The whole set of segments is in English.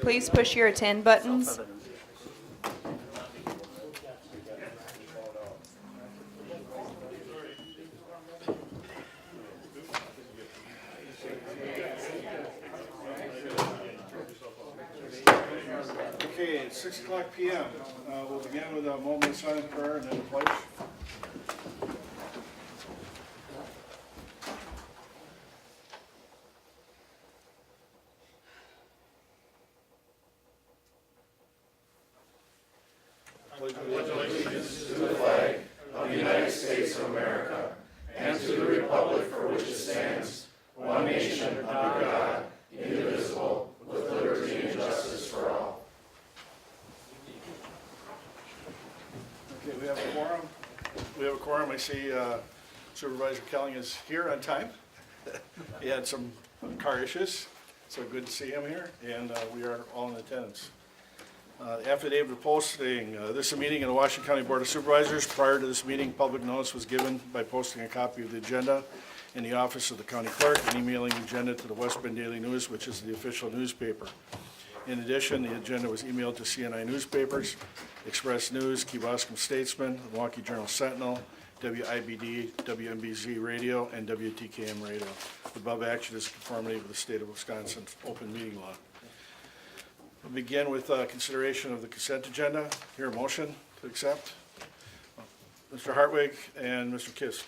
Please push your attend buttons. Okay, it's 6 o'clock p.m. We'll begin with a moment of silent prayer and then the pledge. Okay, we have a quorum. I see Supervisor Kelling is here on time. He had some car issues, so good to see him here, and we are all in attendance. Affidavit of posting. This is a meeting of the Washington County Board of Supervisors. Prior to this meeting, public notice was given by posting a copy of the agenda in the office of the county clerk and emailing the agenda to the West Bend Daily News, which is the official newspaper. In addition, the agenda was emailed to CNI newspapers, Express News, Kewaskum Statesman, Milwaukee Journal Sentinel, WIBD, WMBZ Radio, and WTKM Radio. The above action is in conformity with the state of Wisconsin's open meeting law. We'll begin with consideration of the consent agenda. Here, a motion to accept. Mr. Hartwig and Mr. Kist.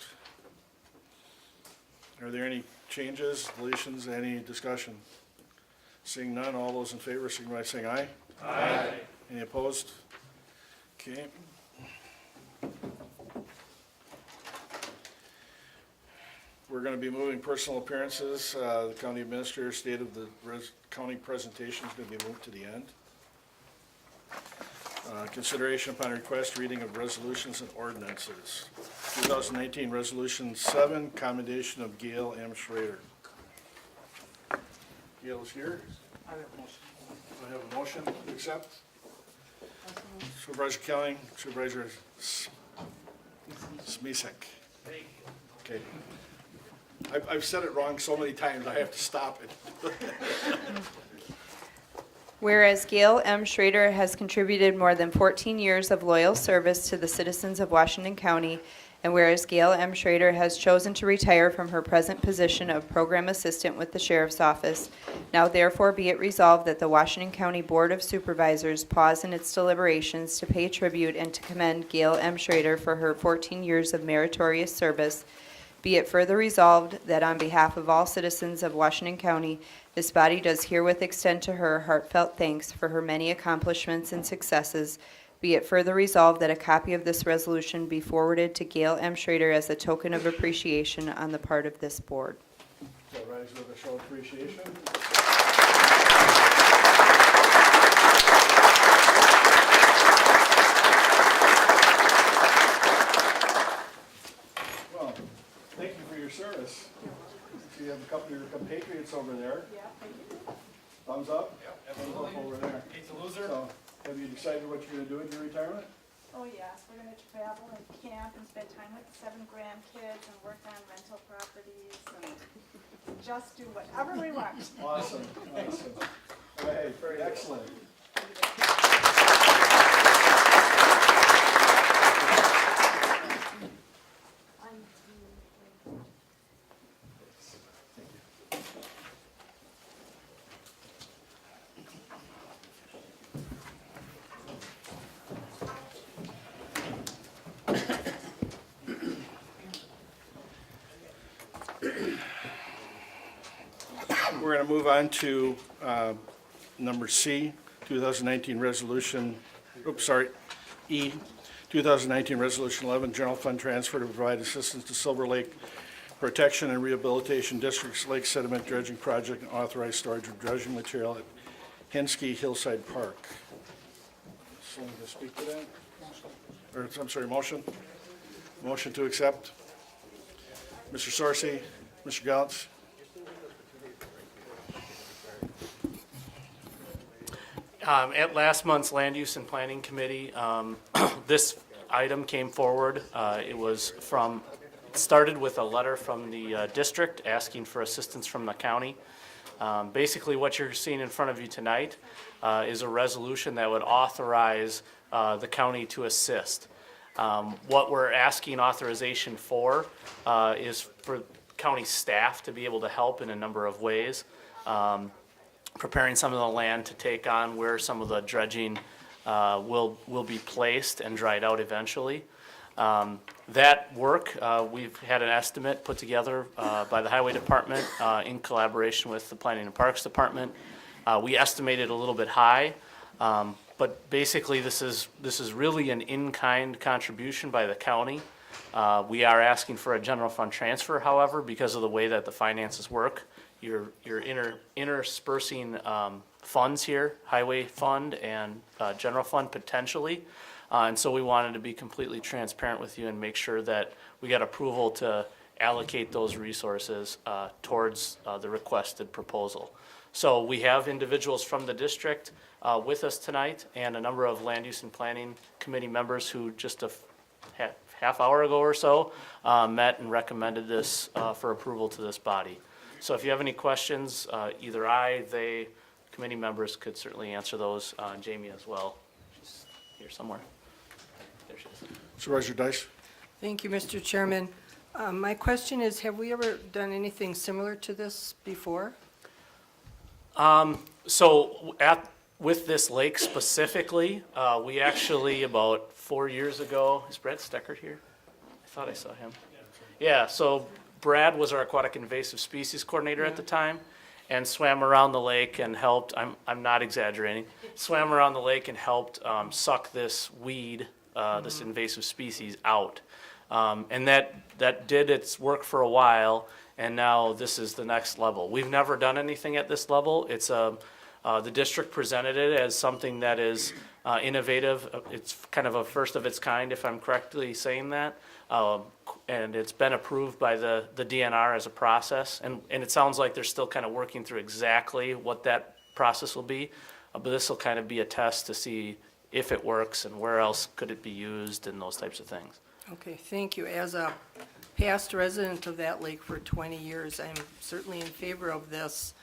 Are there any changes, deletions, any discussion? Seeing none, all those in favor, signify by saying aye. Aye. Any opposed? Okay. We're going to be moving personal appearances. The county administrator stated the county presentation is going to be moved to the end. Consideration upon request, reading of resolutions and ordinances. 2019 Resolution 7, commendation of Gail M. Schrader. Gail is here. I have a motion. I have a motion to accept. Supervisor Kelling, Supervisor Smisek. Okay. I've said it wrong so many times, I have to stop it. Whereas Gail M. Schrader has contributed more than 14 years of loyal service to the citizens of Washington County, and whereas Gail M. Schrader has chosen to retire from her present position of program assistant with the Sheriff's Office, now therefore be it resolved that the Washington County Board of Supervisors pause in its deliberations to pay tribute and to commend Gail M. Schrader for her 14 years of meritorious service. Be it further resolved that on behalf of all citizens of Washington County, this body does herewith extend to her heartfelt thanks for her many accomplishments and successes. Be it further resolved that a copy of this resolution be forwarded to Gail M. Schrader as a token of appreciation on the part of this board. So rise with a show of appreciation. Well, thank you for your service. So you have a couple of your compatriots over there. Yeah, thank you. Thumbs up? Yep, Thumbs up over there. He's a loser. So, have you decided what you're going to do in your retirement? Oh, yes, we're gonna travel and camp and spend time with 7 grandkids and work on rental properties and just do whatever we want. Awesome, awesome. All right, very excellent. We're going to move on to number C, 2019 resolution, E, 2019 Resolution 11, General Fund Transfer to provide assistance to Silver Lake Protection and Rehabilitation District's Lake Sediment Dredging Project and authorized storage of dredging material at Henskey Hillside Park. Someone to speak to that? Or, I'm sorry, motion? Motion to accept. Mr. Sorcy, Mr. Gallantz? At last month's Land Use and Planning Committee, this item came forward. It started with a letter from the district asking for assistance from the county Basically, what you're seeing in front of you tonight is a resolution that would authorize the county to assist. What we're asking authorization for is for county staff to be able to help in a number of ways. Preparing some of the land to take on where some of the dredging will be placed and dried out eventually. That work, we've had an estimate put together by the Highway Department in collaboration with the Planning and Parks Department. We estimated a little bit high, but basically this is really an in-kind contribution by the county. We are asking for a general fund transfer, however, because of the way that the finances work. You're interspersing funds here, highway fund and general fund potentially. And so we wanted to be completely transparent with you and make sure that we got approval to allocate those resources towards the requested proposal. So we have individuals from the district with us tonight and a number of land use and planning committee members who just a half hour ago or so met and recommended this for approval to this body. So if you have any questions, either I, they, committee members could certainly answer those. Jamie as well. She's here somewhere. There she is. Supervisor Dice? Thank you, Mr. Chairman. My question is, have we ever done anything similar to this before? With this lake specifically, we actually about 4 years ago, is Brad Steckert here? I thought I saw him. Yeah, so Brad was our aquatic invasive species coordinator at the time and swam around the lake and helped, I'm not exaggerating, swam around the lake and helped suck this weed, this invasive species out. And that did its work for a while, and now this is the next level. We've never done anything at this level. It's the district presented it as something that is innovative. It's kind of a first of its kind, if I'm correctly saying that. And it's been approved by the DNR as a process. And it sounds like they're still kind of working through exactly what that process will be. But this will kind of be a test to see if it works and where else could it be used and those types of things. Okay, thank you. As a past resident of that lake for 20 years, I'm certainly in favor of this.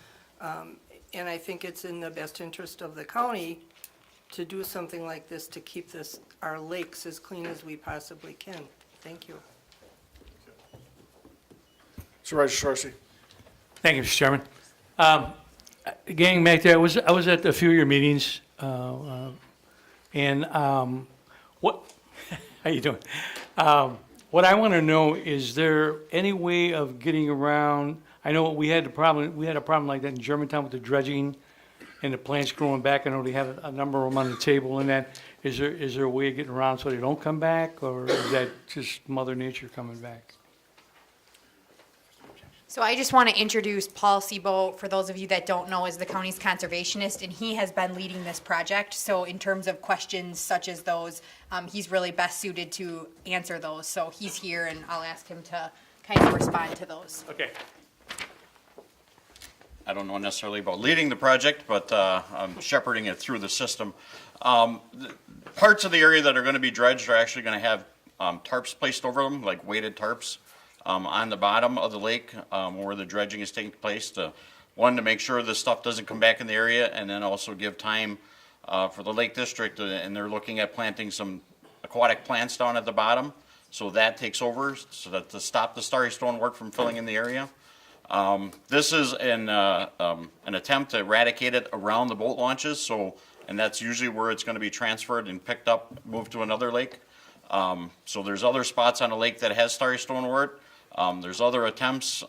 And I think it's in the best interest of the county to do something like this to keep our lakes as clean as we possibly can. Thank you. Supervisor Sorcy? Thank you, Mr. Chairman. Getting back there, I was at a few of your meetings, and what, how you doing? What I want to know, is there any way of getting around, I know we had a problem like that in Germantown with the dredging and the plants growing back. I know they have a number of them on the table and that. Is there a way of getting around so they don't come back, or is that just Mother Nature coming back? So I just want to introduce Paul Sebo, for those of you that don't know, is the county's conservationist, and he has been leading this project. So in terms of questions such as those, he's really best suited to answer those. So he's here, and I'll ask him to kind of respond to those. Okay. I don't know necessarily about leading the project, but I'm shepherding it through the system. Parts of the area that are going to be dredged are actually going to have tarps placed over them, like weighted tarps, on the bottom of the lake where the dredging is taking place. To make sure this stuff doesn't come back in the area, and then also give time for the Lake District, and they're looking at planting some aquatic plants down at the bottom, so that takes over, so that to stop the starry stone wort from filling in the area. This is an attempt to eradicate it around the boat launches, and that's usually where it's going to be transferred and picked up, moved to another lake. So there's other spots on the lake that has starry stone wort. There's other attempts.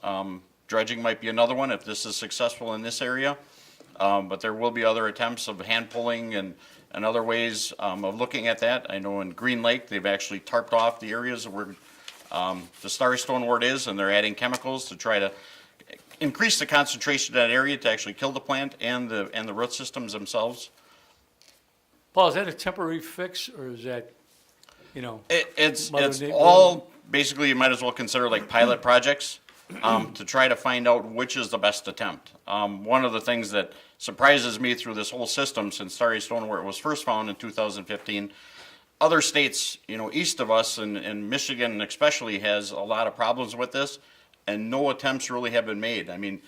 Dredging might be another one if this is successful in this area. But there will be other attempts of hand pulling and other ways of looking at that. I know in Green Lake, they've actually tarped off the areas where the starry stone wort is, and they're adding chemicals to try to increase the concentration of that area to actually kill the plant and the root systems themselves. Paul, is that a temporary fix, or is that, It's Mother Nature? all, basically, you might as well consider like pilot projects to try to find out which is the best attempt. One of the things that surprises me through this whole system since starry stone wort was first found in 2015, other states, east of us, and Michigan especially, has a lot of problems with this, and no attempts really have been made. I mean,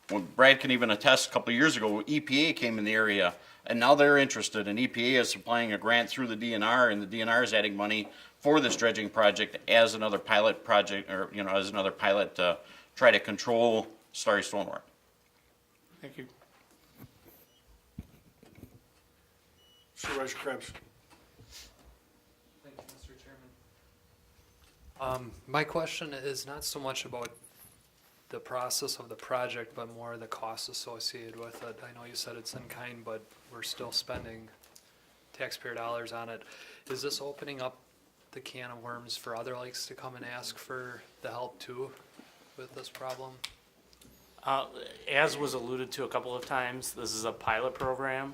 When Brad can even attest, a couple of years ago, EPA came in the area, and now they're interested, and EPA is supplying a grant through the DNR, and the DNR is adding money for this dredging project as another pilot project, or, you know, as another pilot to try to control Starry Stonewart. Thank you. Supervisor Krebs. Thank you, Mr. Chairman. My question is not so much about the process of the project, but more the costs associated with it. I know you said it's in kind, but we're still spending taxpayer dollars on it. Is this opening up the can of worms for other lakes to come and ask for the help too with this problem? As was alluded to a couple of times, this is a pilot program,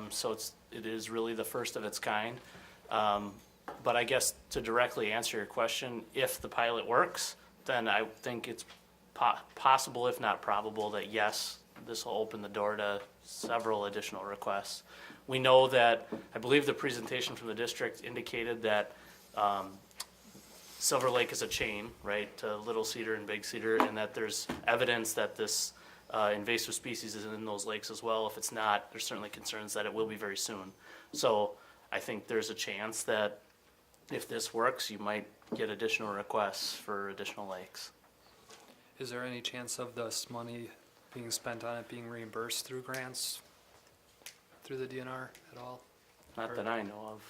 so it is really the first of its kind. But I guess to directly answer your question, if the pilot works, then I think it's possible, if not probable, that yes, this will open the door to several additional requests. We know that, I believe the presentation from the district indicated that Silver Lake is a chain, right, to Little Cedar and Big Cedar, and that there's evidence that this invasive species is in those lakes as well. If it's not, there's certainly concerns that it will be very soon. So I think there's a chance that if this works, you might get additional requests for additional lakes. Is there any chance of this money being spent on it being reimbursed through grants through the DNR at all? Not that I know of.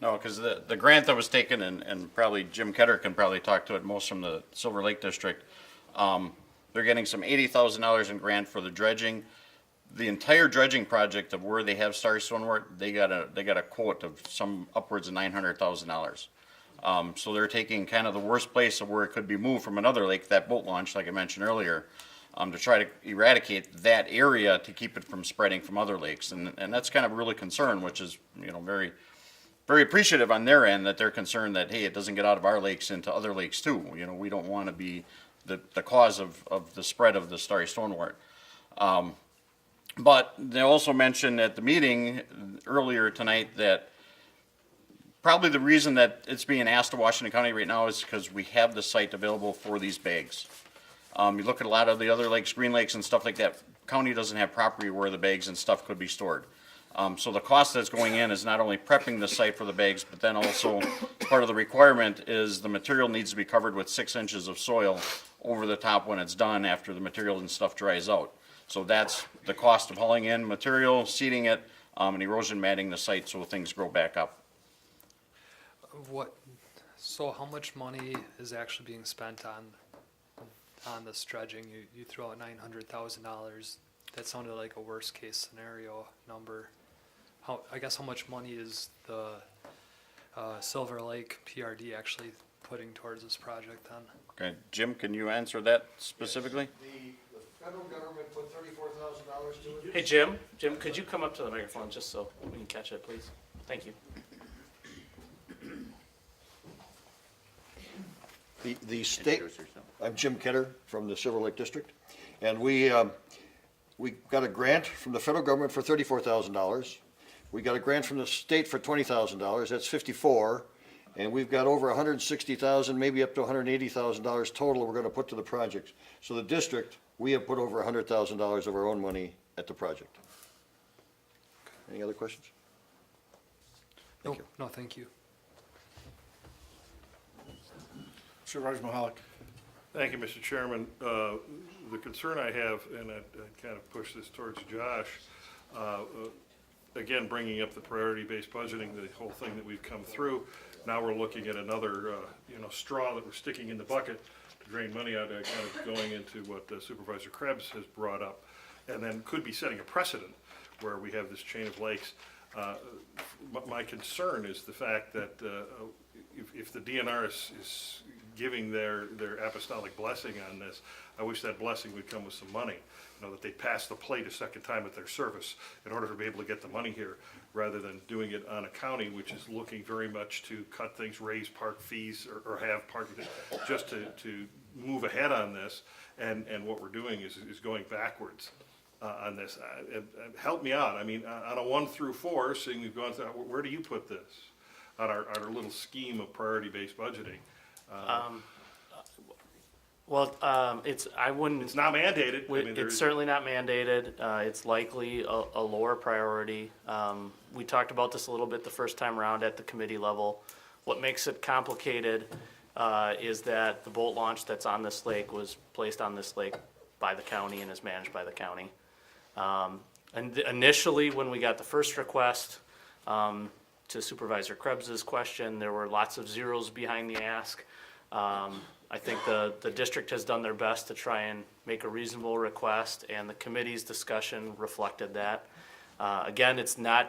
No, because the grant that was taken, and probably Jim Ketter can probably talk to it most from the Silver Lake District, they're getting some $80,000 in grant for the dredging. The entire dredging project of where they have Starry Stonewart, they got a quote of some upwards of $900,000. So they're taking kind of the worst place of where it could be moved from another lake, that boat launch, like I mentioned earlier, to try to eradicate that area to keep it from spreading from other lakes. And that's kind of a really concern, which is, you know, very, very appreciative on their end that they're concerned that, hey, it doesn't get out of our lakes into other lakes too. You know, we don't want to be the cause of the spread of the Starry Stonewart. But they also mentioned at the meeting earlier tonight that probably the reason that it's being asked to Washington County right now is because we have the site available for these bags. You look at a lot of the other lakes, Green Lakes and stuff like that, county doesn't have property where the bags and stuff could be stored. So the cost that's going in is not only prepping the site for the bags, but then also part of the requirement is the material needs to be covered with 6 inches of soil over the top when it's done after the material and stuff dries out. So that's the cost of hauling in material, seeding it, and erosion matting the site so things grow back up. So how much money is actually being spent on this dredging? You throw out $900,000. That sounded like a worst case scenario number. I guess how much money is the Silver Lake PRD actually putting towards this project then? Okay, Jim, can you answer that specifically? The federal government put $34,000 to it. Hey, Jim, could you come up to the microphone just so we can catch it, please? Thank you. The state, I'm Jim Ketter from the Silver Lake District, and we got a grant from the federal government for $34,000. We got a grant from the state for $20,000, that's $54,000, and we've got over $160,000, maybe up to $180,000 total we're gonna put to the project. So the district, we have put over $100,000 of our own money at the project. Any other questions? No, thank you. Supervisor Mahalik. Thank you, Mr. Chairman. The concern I have, and I kind of push this towards Josh, again, bringing up the priority-based budgeting, the whole thing that we've come through. Now we're looking at another, straw that we're sticking in the bucket to drain money out, kind of going into what Supervisor Krebs has brought up, and then could be setting a precedent where we have this chain of lakes. My concern is the fact that if the DNR is giving their apostolic blessing on this, I wish that blessing would come with some money. That they pass the plate a second time at their service in order to be able to get the money here, rather than doing it on a county which is looking very much to cut things, raise park fees, or have parking, just to move ahead on this. And what we're doing is going backwards on this. Help me out. I mean, on a 1 through 4, seeing we've gone through, where do you put this on our little scheme of priority-based budgeting? Well, I wouldn't. It's not mandated. I mean, It's certainly not mandated. It's likely a lower priority. We talked about this a little bit the first time around at the committee level. What makes it complicated is that the boat launch that's on this lake was placed on this lake by the county and is managed by the county. And initially, when we got the first request, to Supervisor Krebs's question, there were lots of zeros behind the ask. I think the district has done their best to try and make a reasonable request, and the committee's discussion reflected that. Again, it's not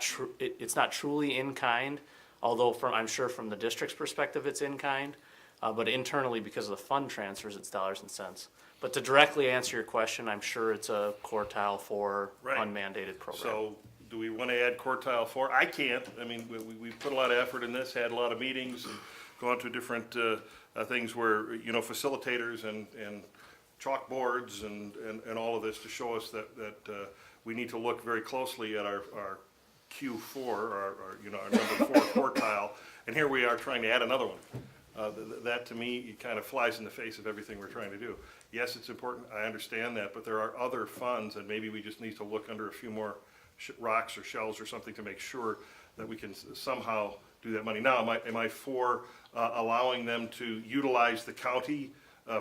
truly in kind, although I'm sure from the district's perspective, it's in kind. But internally, because of the fund transfers, it's dollars and cents. But to directly answer your question, I'm sure it's a quartile 4 Right. unmandated program. So do we want to add quartile 4? I can't. I mean, we put a lot of effort in this, had a lot of meetings, and gone to different things where, you know, facilitators and chalkboards and all of this to show us that we need to look very closely at our Q4, our number 4 quartile. And here we are trying to add another one. That to me, it kind of flies in the face of everything we're trying to do. Yes, it's important, I understand that, but there are other funds, and maybe we just need to look under a few more rocks or shells or something to make sure that we can somehow do that money. Now, am I for allowing them to utilize the county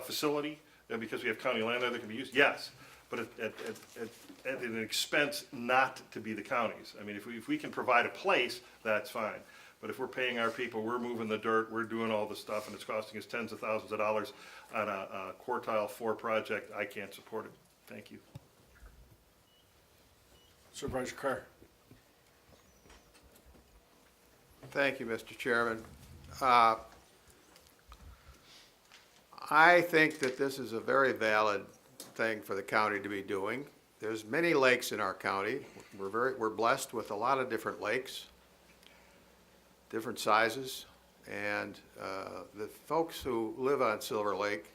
facility because we have county land there that can be used? Yes, but at an expense not to be the county's. I mean, if we can provide a place, that's fine. But if we're paying our people, we're moving the dirt, we're doing all the stuff, and it's costing us tens of thousands of dollars on a quartile 4 project, I can't support it. Thank you. Supervisor Carr. Thank you, Mr. Chairman. I think that this is a very valid thing for the county to be doing. There's many lakes in our county. We're blessed with a lot of different lakes, different sizes, and the folks who live on Silver Lake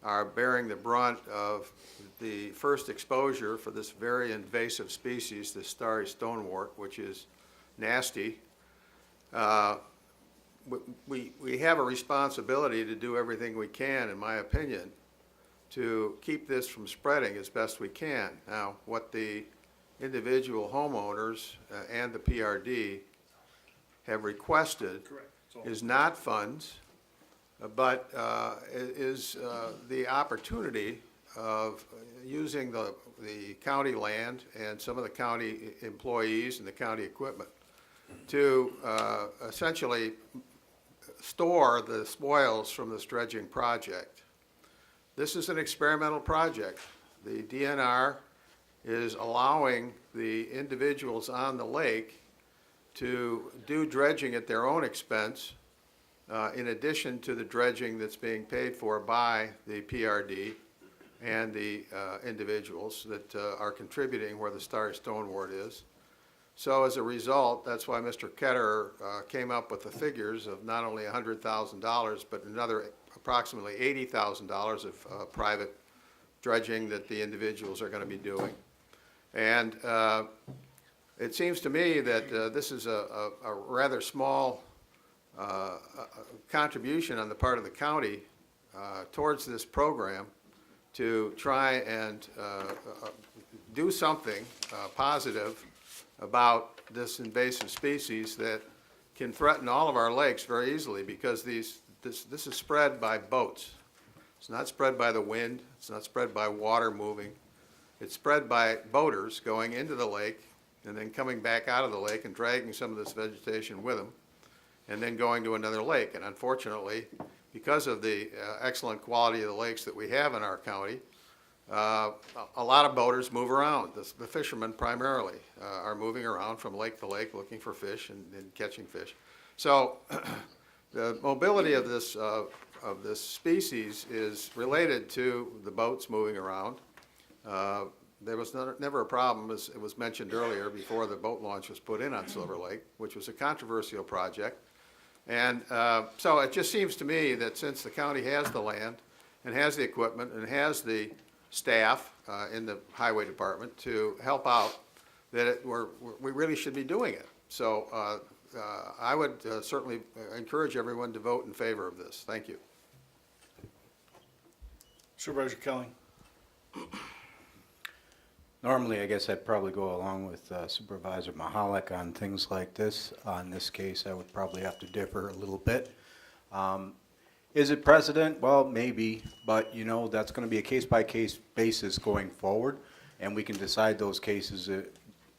are bearing the brunt of the first exposure for this very invasive species, the starry stonewort, which is nasty. We have a responsibility to do everything we can, in my opinion, to keep this from spreading as best we can. Now, what the individual homeowners and the PRD have requested is not funds, but is the opportunity of using the county land and some of the county employees and the county equipment to essentially store the spoils from this dredging project. This is an experimental project. The DNR is allowing the individuals on the lake to do dredging at their own expense, in addition to the dredging that's being paid for by the PRD and the individuals that are contributing where the starry stonewort is. So as a result, that's why Mr. Ketter came up with the figures of not only $100,000, but another approximately $80,000 of private dredging that the individuals are going to be doing. And it seems to me that this is a rather small contribution on the part of the county towards this program to try and do something positive about this invasive species that can threaten all of our lakes very easily, because this is spread by boats. It's not spread by the wind. It's not spread by water moving. It's spread by boaters going into the lake and then coming back out of the lake and dragging some of this vegetation with them, and then going to another lake. And unfortunately, because of the excellent quality of the lakes that we have in our county, a lot of boaters move around. The fishermen primarily are moving around from lake to lake looking for fish and catching fish. So the mobility of this species is related to the boats moving around. There was never a problem, as it was mentioned earlier, before the boat launch was put in on Silver Lake, which was a controversial project. And so it just seems to me that since the county has the land and has the equipment and has the staff in the highway department to help out, that we really should be doing it. So I would certainly encourage everyone to vote in favor of this. Thank you. Supervisor Kelly. Normally, I guess I'd probably go along with Supervisor Mahalik on things like this. On this case, I would probably have to differ a little bit. Is it precedent? Well, maybe, but you know, that's going to be a case-by-case basis going forward, and we can decide those cases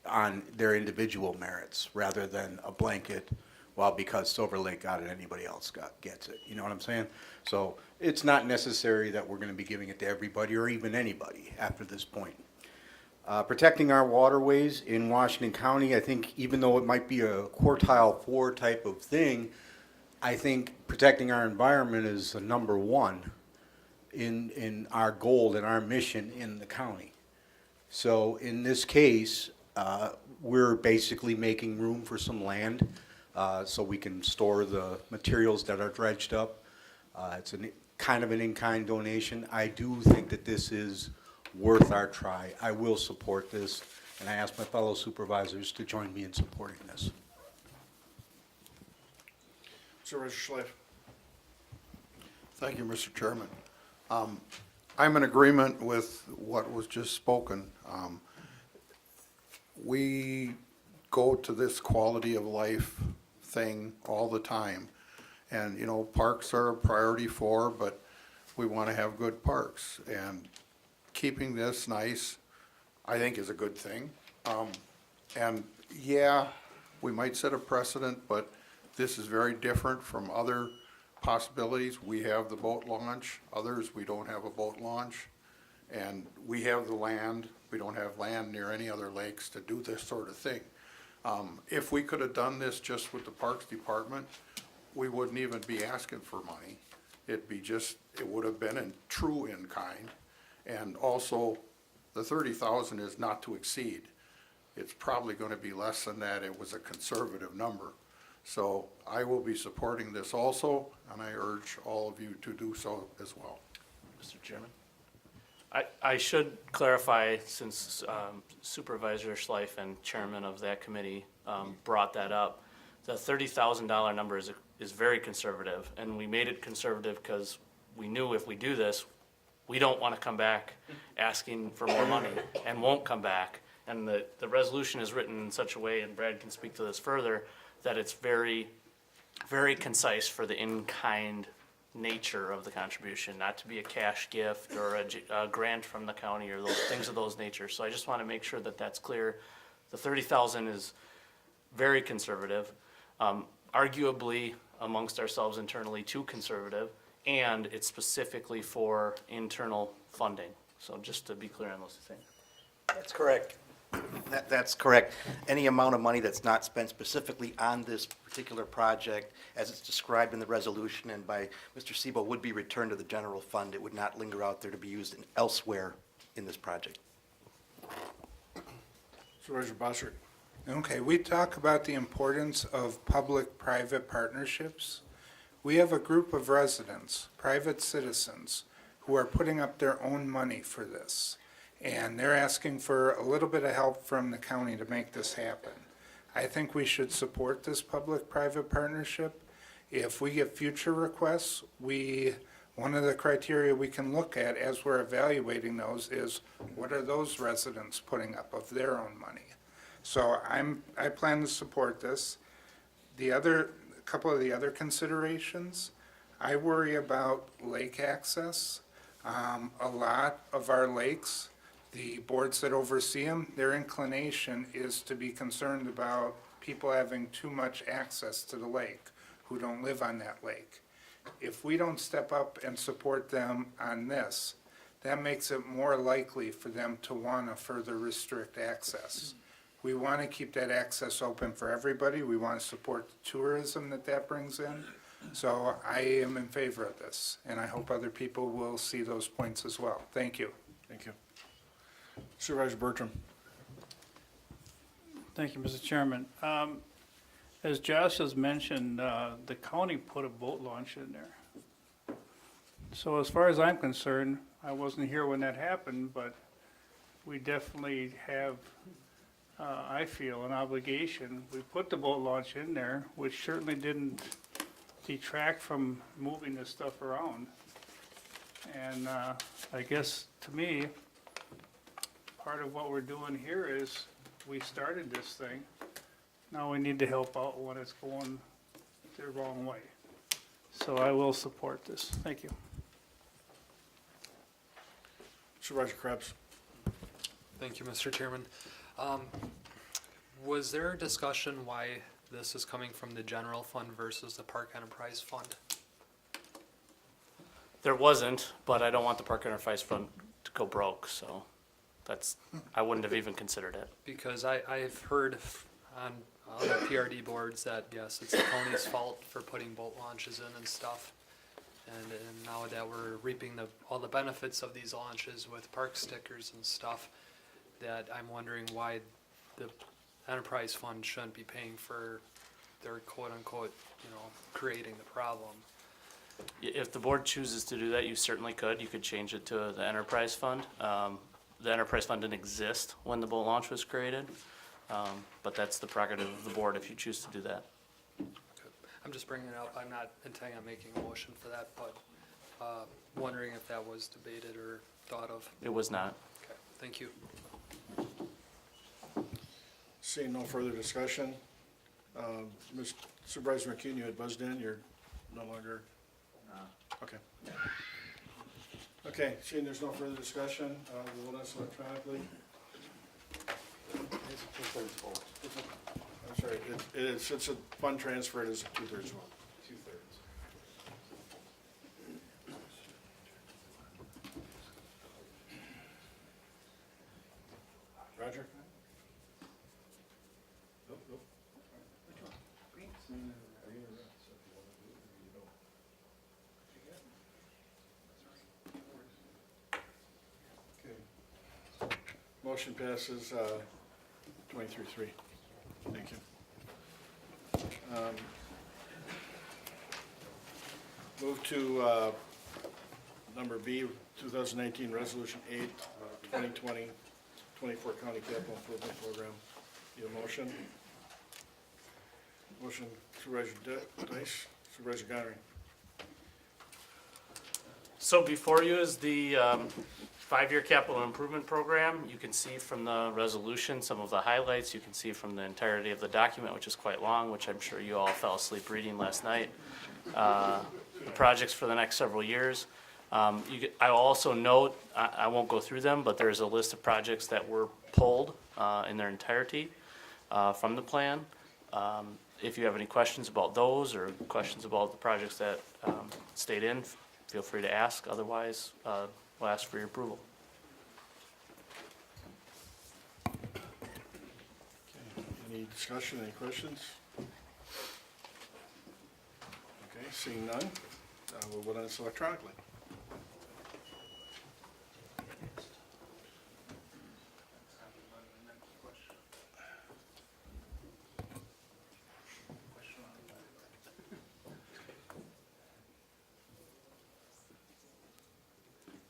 on their individual merits rather than a blanket, well, because Silver Lake got it, anybody else gets it. You know what I'm saying? So it's not necessary that we're going to be giving it to everybody or even anybody after this point. Protecting our waterways in Washington County, I think even though it might be a quartile 4 type of thing, I think protecting our environment is a number one in our goal and our mission in the county. So in this case, we're basically making room for some land so we can store the materials that are dredged up. It's kind of an in-kind donation. I do think that this is worth our try. I will support this, and I ask my fellow supervisors to join me in supporting this. Supervisor Schleif. Thank you, Mr. Chairman. I'm in agreement with what was just spoken. We go to this quality of life thing all the time. And, you know, parks are a priority but we want to have good parks. And keeping this nice, I think, is a good thing. And yeah, we might set a precedent, but this is very different from other possibilities. We have the boat launch, others, we don't have a boat launch. And we have the land, we don't have land near any other lakes to do this sort of thing. If we could have done this just with the Parks Department, we wouldn't even be asking for money. It'd be just, it would have been true in kind. And also, the 30,000 is not to exceed. It's probably going to be less than that. It was a conservative number. So I will be supporting this also, and I urge all of you to do so as well. Mr. Chairman? I should clarify, since Supervisor Schleif and Chairman of that committee brought that up, the $30,000 number is very conservative, and we made it conservative because we knew if we do this, we don't want to come back asking for more money and won't come back. And the resolution is written in such a way, and Brad can speak to this further, that it's very, very concise for the in-kind nature of the contribution, not to be a cash gift or a grant from the county or those things of those nature. So I just want to make sure that that's clear. The 30,000 is very conservative, arguably amongst ourselves internally too conservative, and it's specifically for internal funding. So just to be clear on those things. That's correct. That's correct. Any amount of money that's not spent specifically on this particular project, as it's described in the resolution and by Mr. Sebo, would be returned to the general fund. It would not linger out there to be used elsewhere in this project. Supervisor Bossert. Okay, we talk about the importance of public-private partnerships. We have a group of residents, private citizens, who are putting up their own money for this. And they're asking for a little bit of help from the county to make this happen. I think we should support this public-private partnership. If we get future requests, one of the criteria we can look at as we're evaluating those is what are those residents putting up of their own money? So I plan to support this. A couple of the other considerations, I worry about lake access. A lot of our lakes, the boards that oversee them, their inclination is to be concerned about people having too much access to the lake who don't live on that lake. If we don't step up and support them on this, that makes it more likely for them to want to further restrict access. We want to keep that access open for everybody. We want to support the tourism that brings in. So I am in favor of this, and I hope other people will see those points as well. Thank you. Thank you. Supervisor Bertram. Thank you, Mr. Chairman. As Josh has mentioned, the county put a boat launch in there. So as far as I'm concerned, I wasn't here when that happened, but we definitely have, I feel, an obligation. We put the boat launch in there, which certainly didn't detract from moving this stuff around. And I guess, to me, part of what we're doing here is, we started this thing. Now we need to help out when it's going the wrong way. So I will support this. Thank you. Supervisor Krebs. Thank you, Mr. Chairman. Was there a discussion why this is coming from the general fund versus the park enterprise fund? There wasn't, but I don't want the Park Enterprise Fund to go broke, so that's, I wouldn't have even considered it. Because I've heard on other PRD boards that, yes, it's the county's fault for putting boat launches in and stuff. And now that we're reaping all the benefits of these launches with park stickers and stuff, that I'm wondering why the enterprise fund shouldn't be paying for their quote-unquote, creating the problem. If the board chooses to do that, you certainly could. You could change it to the enterprise fund. The enterprise fund didn't exist when the boat launch was created, but that's the prerogative of the board if you choose to do that. I'm just bringing it up. I'm not intending on making a motion for that, but wondering if that was debated or thought of. It was not. Okay, thank you. Seeing no further discussion, Ms. Supervisor McKeon, you had buzzed in, you're no longer? Okay. Okay, seeing there's no further discussion, we'll vote on this electronically. I'm sorry, it is, since a fund transfer, it is a 2/3 vote. 2/3. Roger? Nope, nope. Okay. Motion passes 23-3. Thank you. Move to number B, 2019 Resolution 8, 2020, 24 County Capital Improvement Program. Need a motion? Motion Supervisor Dice, Supervisor Goddard. So before you is the five-year capital improvement program. You can see from the resolution some of the highlights. You can see from the entirety of the document, which is quite long, which I'm sure you all fell asleep reading last night. The projects for the next several years. I will also note, I won't go through them, but there's a list of projects that were pulled in their entirety from the plan. If you have any questions about those or questions about the projects that stayed in, feel free to ask. Otherwise, we'll ask for your approval. Any discussion, any questions? Okay, seeing none, we'll vote on this electronically.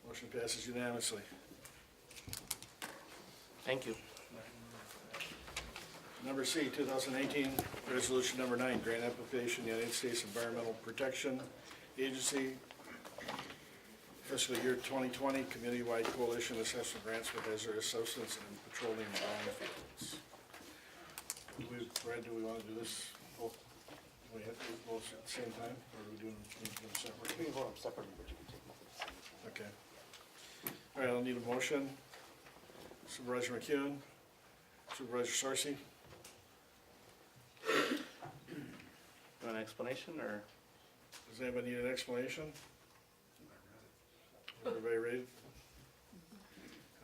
Motion passes unanimously. Thank you. Number C, 2018 Resolution Number 9, Grant Application, United States Environmental Protection Agency, fiscal year 2020, Community-Wide Coalition Assessment Grants for Hazardous Substance and Petroleum Brownfields. Brad, do we want to do this both? Do we have to do both at the same time, or are we doing them separate? We can vote them separately, but you can take them. Okay. All right, I'll need a motion. Supervisor McKeon, Supervisor Sorcy. Want an explanation, or? Does anybody need an explanation? Everybody ready?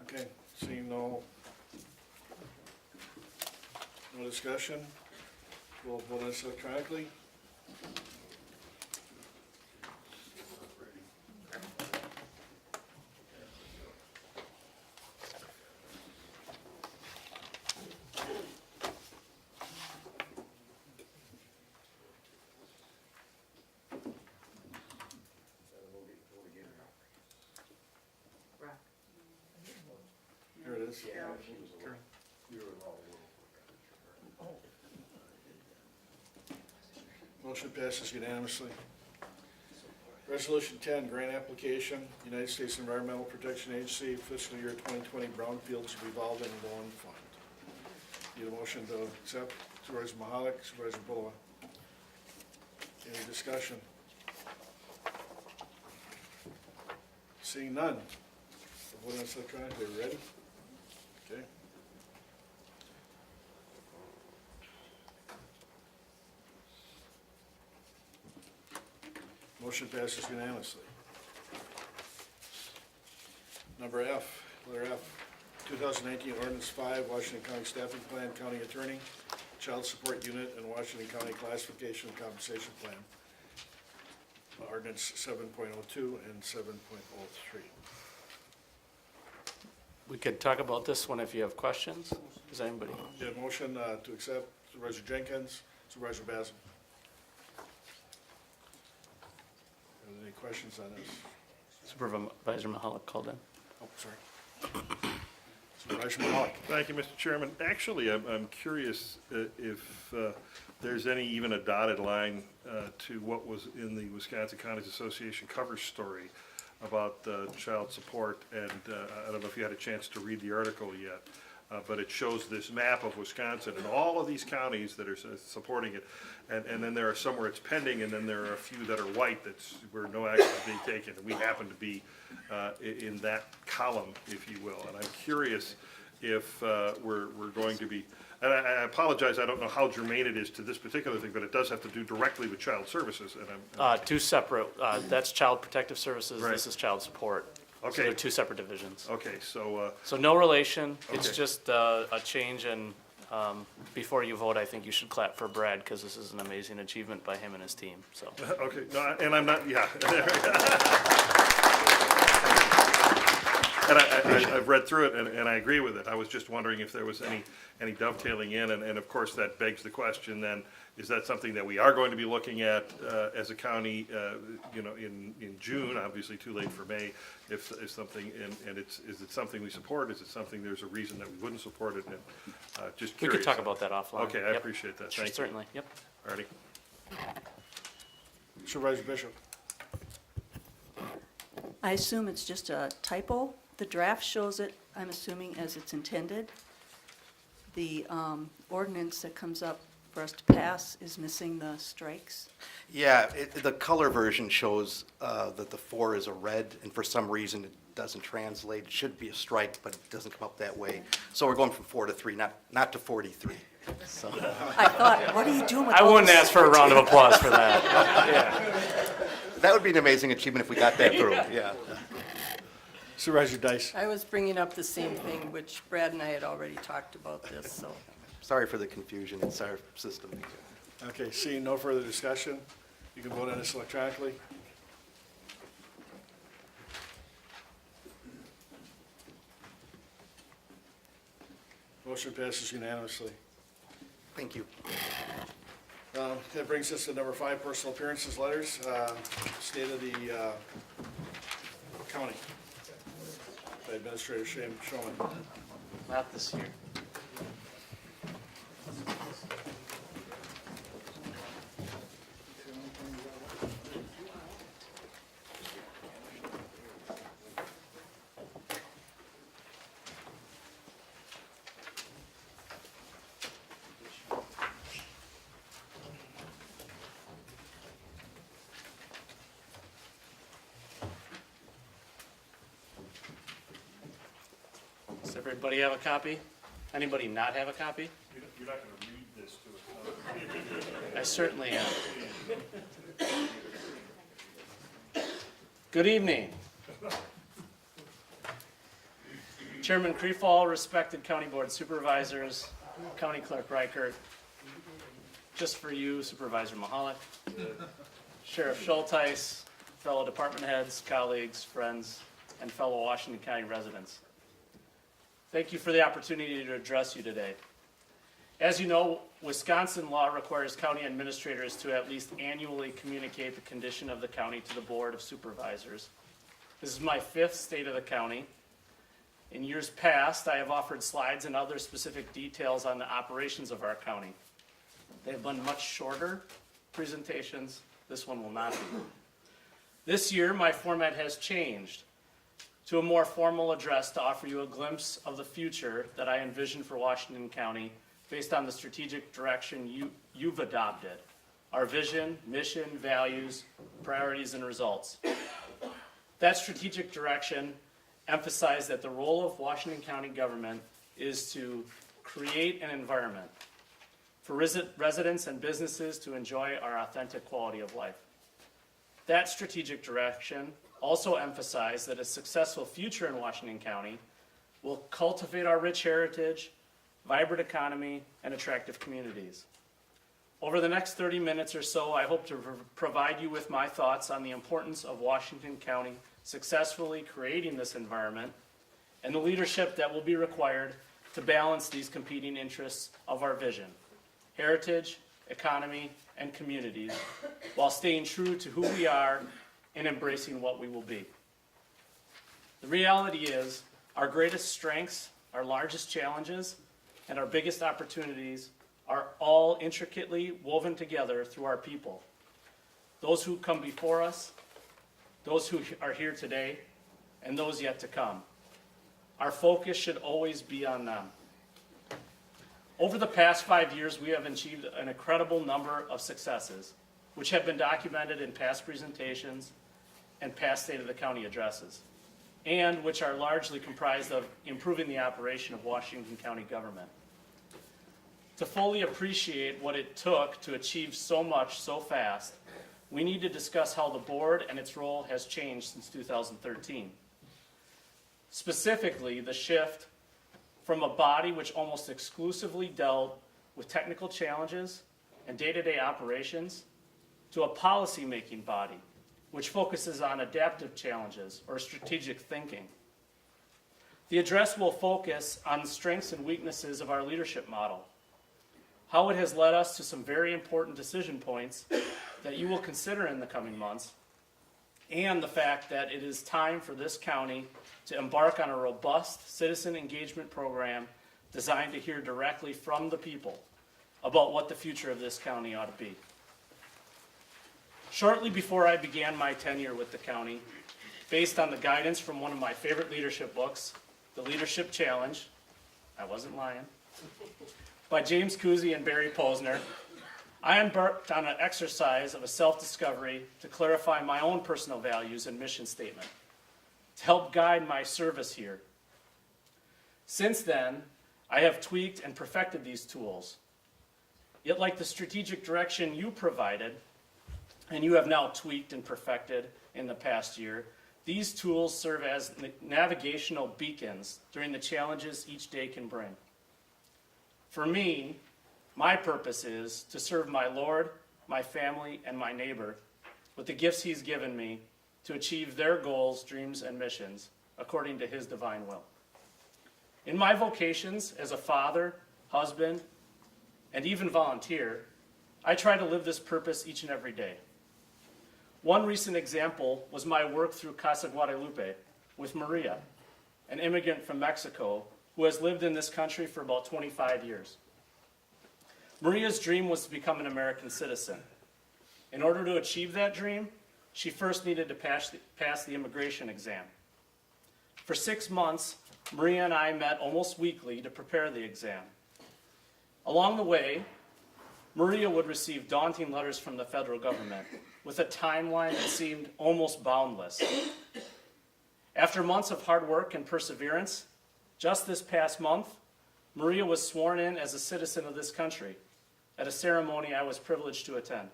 Okay, seeing no discussion, we'll vote on this electronically. Here it is. Motion passes unanimously. Resolution 10, grant application, United States Environmental Protection Agency, fiscal year 2020 Brownfields Revolving Loan Fund. Need a motion to accept? Supervisor Mahalik, Supervisor Bullock. Any discussion? Seeing none. Vote on this electronically. Ready? Okay. Motion passes unanimously. Number F, letter F, 2019 Ordinance 5, Washington County Staffing Plan, County Attorney, Child Support Unit, and Washington County Classification and Compensation Plan. Ordinance 7.02 and 7.03. We could talk about this one if you have questions. Does anybody? Yeah, motion to accept, Supervisor Jenkins, Supervisor Bazem. Are there any questions on this? Supervisor Mahalik called in. Oh, sorry. Supervisor Mahalik. Thank you, Mr. Chairman. Actually, I'm curious if there's even a dotted line to what was in the Wisconsin Counties Association cover story about child support, and I don't know if you had a chance to read the article yet, but it shows this map of Wisconsin and all of these counties that are supporting it, and then there are some where it's pending, and then there are a few that are white where no action is being taken, and we happen to be in that column, if you will. And I'm curious if we're going to be, and I apologize, I don't know how germane it is to this particular thing, but it does have to do directly with child services, and I'm. Two separate, that's Child Protective Services, Right. this is Child Support. So Okay. they're two separate divisions. Okay, so, So no relation, it's Okay. just a change, and before you vote, I think you should clap for Brad, because this is an amazing achievement by him and his team, so. okay, no, and I'm not, yeah. And I've read through it, and I agree with it. I was just wondering if there was any dovetailing in, and of course, that begs the question then, is that something that we are going to be looking at as a county, in June, obviously too late for May, if something, and is it something we support? Is it something there's a reason that we wouldn't support it? And just We curious. could talk about that offline. Okay, I Yep. appreciate that. Sure, Thank you. certainly, yep. Alrighty. Supervisor Bishop. I assume it's just a typo. The draft shows it, I'm assuming, as it's intended. The ordinance that comes up for us to pass is missing the strikes. Yeah, the color version shows that the 4 is a red, and for some reason it doesn't translate. It should be a strike, but it doesn't come up that way. So we're going from 4 to 3, not to 43. So. I thought, what are you doing with I all wouldn't this? ask for a round of applause for that. Yeah. That would be an amazing achievement if we got that through, yeah. Supervisor Dice. I was bringing up the same thing, which Brad and I had already talked about this, so. Sorry for the confusion, it's our system. Okay, seeing no further discussion, you can vote on this electronically. Motion passes unanimously. Thank you. That brings us to number 5, personal appearances letters, state of the county by Administrator Shane Showman. Not this year. Does everybody have a copy? Anybody not have a copy? You're not going to read this to us. I certainly am. Good evening. Chairman Creefall, respected County Board Supervisors, County Clerk Reichert, just for you, Supervisor Mahalik, Sheriff Schulteis, fellow department heads, colleagues, friends, and fellow Washington County residents. Thank you for the opportunity to address you today. As you know, Wisconsin law requires county administrators to at least annually communicate the condition of the county to the Board of Supervisors. This is my 5th state of the county. In years past, I have offered slides and other specific details on the operations of our county. They have been much shorter presentations. This one will not be. This year, my format has changed to a more formal address to offer you a glimpse of the future that I envision for Washington County based on the strategic direction you've adopted, our vision, mission, values, priorities, and results. That strategic direction emphasized that the role of Washington County government is to create an environment for residents and businesses to enjoy our authentic quality of life. That strategic direction also emphasized that a successful future in Washington County will cultivate our rich heritage, vibrant economy, and attractive communities. Over the next 30 minutes or so, I hope to provide you with my thoughts on the importance of Washington County successfully creating this environment and the leadership that will be required to balance these competing interests of our vision, heritage, economy, and communities, while staying true to who we are and embracing what we will be. The reality is, our greatest strengths, our largest challenges, and our biggest opportunities are all intricately woven together through our people. Those who come before us, those who are here today, and those yet to come. Our focus should always be on them. Over the past 5 years, we have achieved an incredible number of successes, which have been documented in past presentations and past State of the County addresses, and which are largely comprised of improving the operation of Washington County government. To fully appreciate what it took to achieve so much so fast, we need to discuss how the board and its role has changed since 2013. Specifically, the shift from a body which almost exclusively dealt with technical challenges and day-to-day operations to a policy-making body which focuses on adaptive challenges or strategic thinking. The address will focus on the strengths and weaknesses of our leadership model, how it has led us to some very important decision points that you will consider in the coming months, and the fact that it is time for this county to embark on a robust citizen engagement program designed to hear directly from the people about what the future of this county ought to be. Shortly before I began my tenure with the county, based on the guidance from one of my favorite leadership books, The Leadership Challenge, I wasn't lying, by James Kuzy and Barry Posner, I embarked on an exercise of a self-discovery to clarify my own personal values and mission statement, to help guide my service here. Since then, I have tweaked and perfected these tools. Yet like the strategic direction you provided, and you have now tweaked and perfected in the past year, these tools serve as navigational beacons during the challenges each day can bring. For me, my purpose is to serve my Lord, my family, and my neighbor with the gifts He's given me to achieve their goals, dreams, and missions according to His divine will. In my vocations as a father, husband, and even volunteer, I try to live this purpose each and every day. One recent example was my work through Casa Guadalupe with Maria, an immigrant from Mexico who has lived in this country for about 25 years. Maria's dream was to become an American citizen. In order to achieve that dream, she first needed to pass the immigration exam. For 6 months, Maria and I met almost weekly to prepare the exam. Along the way, Maria would receive daunting letters from the federal government with a timeline that seemed almost boundless. After months of hard work and perseverance, just this past month, Maria was sworn in as a citizen of this country at a ceremony I was privileged to attend.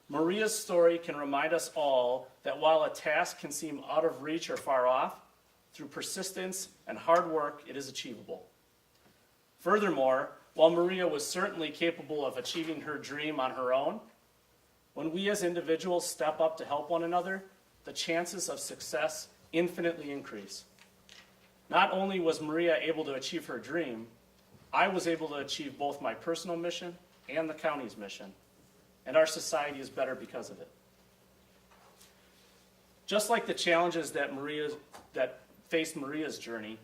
Maria's story can remind us all that while a task can seem out of reach or far off, through persistence and hard work, it is achievable. Furthermore, while Maria was certainly capable of achieving her dream on her own, when we as individuals step up to help one another, the chances of success infinitely increase. Not only was Maria able to achieve her dream, I was able to achieve both my personal mission and the county's mission, and our society is better because of it. Just like the challenges that faced Maria's journey,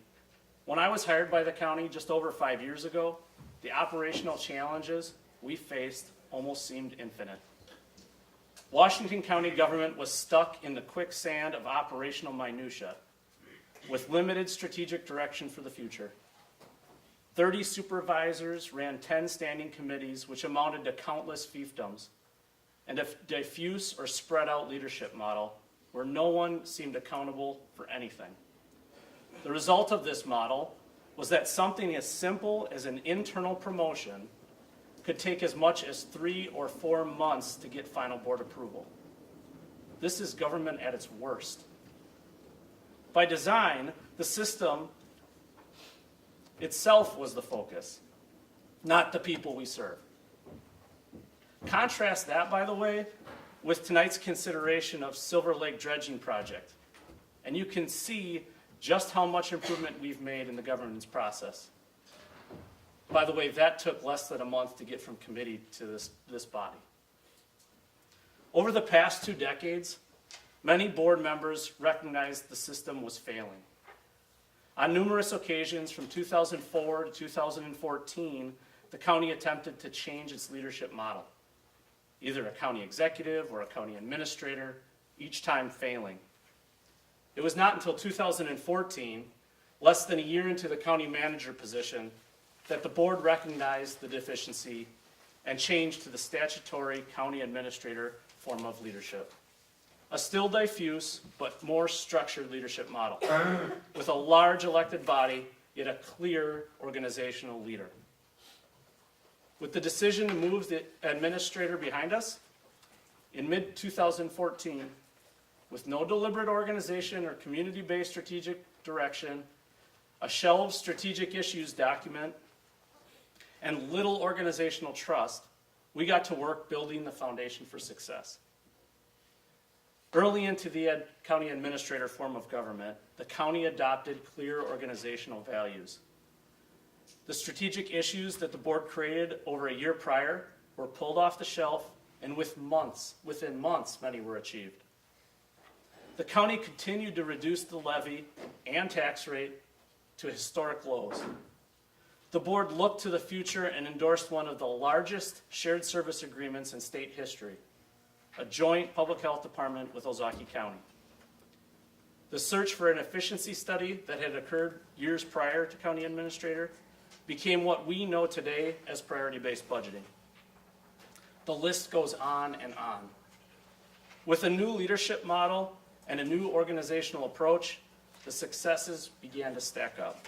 when I was hired by the county just over 5 years ago, the operational challenges we faced almost seemed infinite. Washington County government was stuck in the quicksand of operational minutia with limited strategic direction for the future. 30 supervisors ran 10 standing committees, which amounted to countless fiefdoms, and a diffuse or spread out leadership model where no one seemed accountable for anything. The result of this model was that something as simple as an internal promotion could take as much as 3 or 4 months to get final board approval. This is government at its worst. By design, the system itself was the focus, not the people we serve. Contrast that, by the way, with tonight's consideration of Silver Lake Dredging Project, and you can see just how much improvement we've made in the governance process. By the way, that took less than a month to get from committee to this body. Over the past 2 decades, many board members recognized the system was failing. On numerous occasions from 2004 to 2014, the county attempted to change its leadership model, either a county executive or a county administrator, each time failing. It was not until 2014, less than a year into the county manager position, that the board recognized the deficiency and changed to the statutory county administrator form of leadership. A still diffuse, but more structured leadership model, with a large elected body, yet a clear organizational leader. With the decision to move the administrator behind us, in mid-2014, with no deliberate organization or community-based strategic direction, a shelved strategic issues document, and little organizational trust, we got to work building the foundation for success. Early into the county administrator form of government, the county adopted clear organizational values. The strategic issues that the board created over a year prior were pulled off the shelf, and within months, many were achieved. The county continued to reduce the levy and tax rate to historic lows. The board looked to the future and endorsed one of the largest shared service agreements in state history, a joint public health department with Ozaukee County. The search for an efficiency study that had occurred years prior to county administrator became what we know today as priority-based budgeting. The list goes on and on. With a new leadership model and a new organizational approach, the successes began to stack up.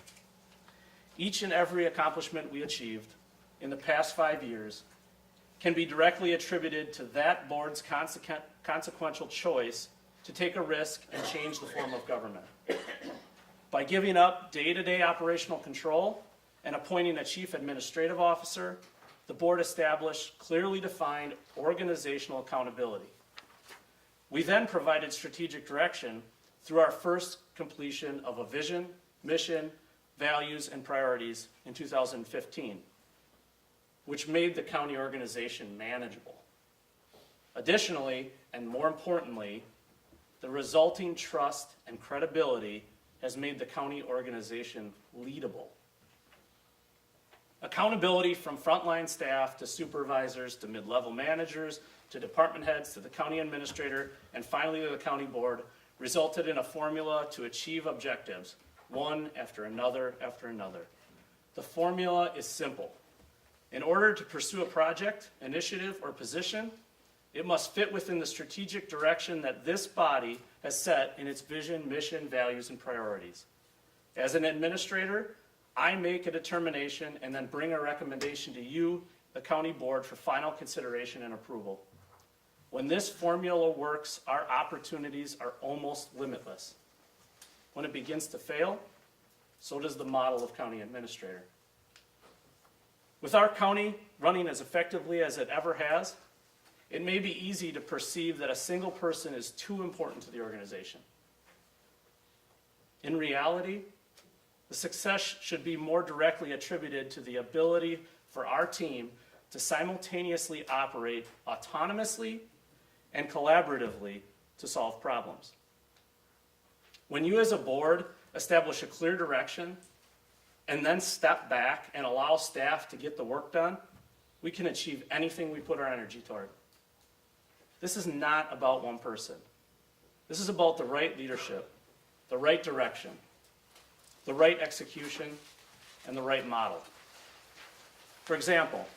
Each and every accomplishment we achieved in the past 5 years can be directly attributed to that board's consequential choice to take a risk and change the form of government. By giving up day-to-day operational control and appointing a chief administrative officer, the board established clearly defined organizational accountability. We then provided strategic direction through our first completion of a vision, mission, values, and priorities in 2015, which made the county organization manageable. Additionally, and more importantly, the resulting trust and credibility has made the county organization leadable. Accountability from frontline staff to supervisors to mid-level managers to department heads to the county administrator and finally to the county board resulted in a formula to achieve objectives, one after another after another. The formula is simple. In order to pursue a project, initiative, or position, it must fit within the strategic direction that this body has set in its vision, mission, values, and priorities. As an administrator, I make a determination and then bring a recommendation to you, the county board, for final consideration and approval. When this formula works, our opportunities are almost limitless. When it begins to fail, so does the model of county administrator. With our county running as effectively as it ever has, it may be easy to perceive that a single person is too important to the organization. In reality, the success should be more directly attributed to the ability for our team to simultaneously operate autonomously and collaboratively to solve problems. When you as a board establish a clear direction and then step back and allow staff to get the work done, we can achieve anything we put our energy toward. This is not about one person. This is about the right leadership, the right direction, the right execution, and the right model. For example,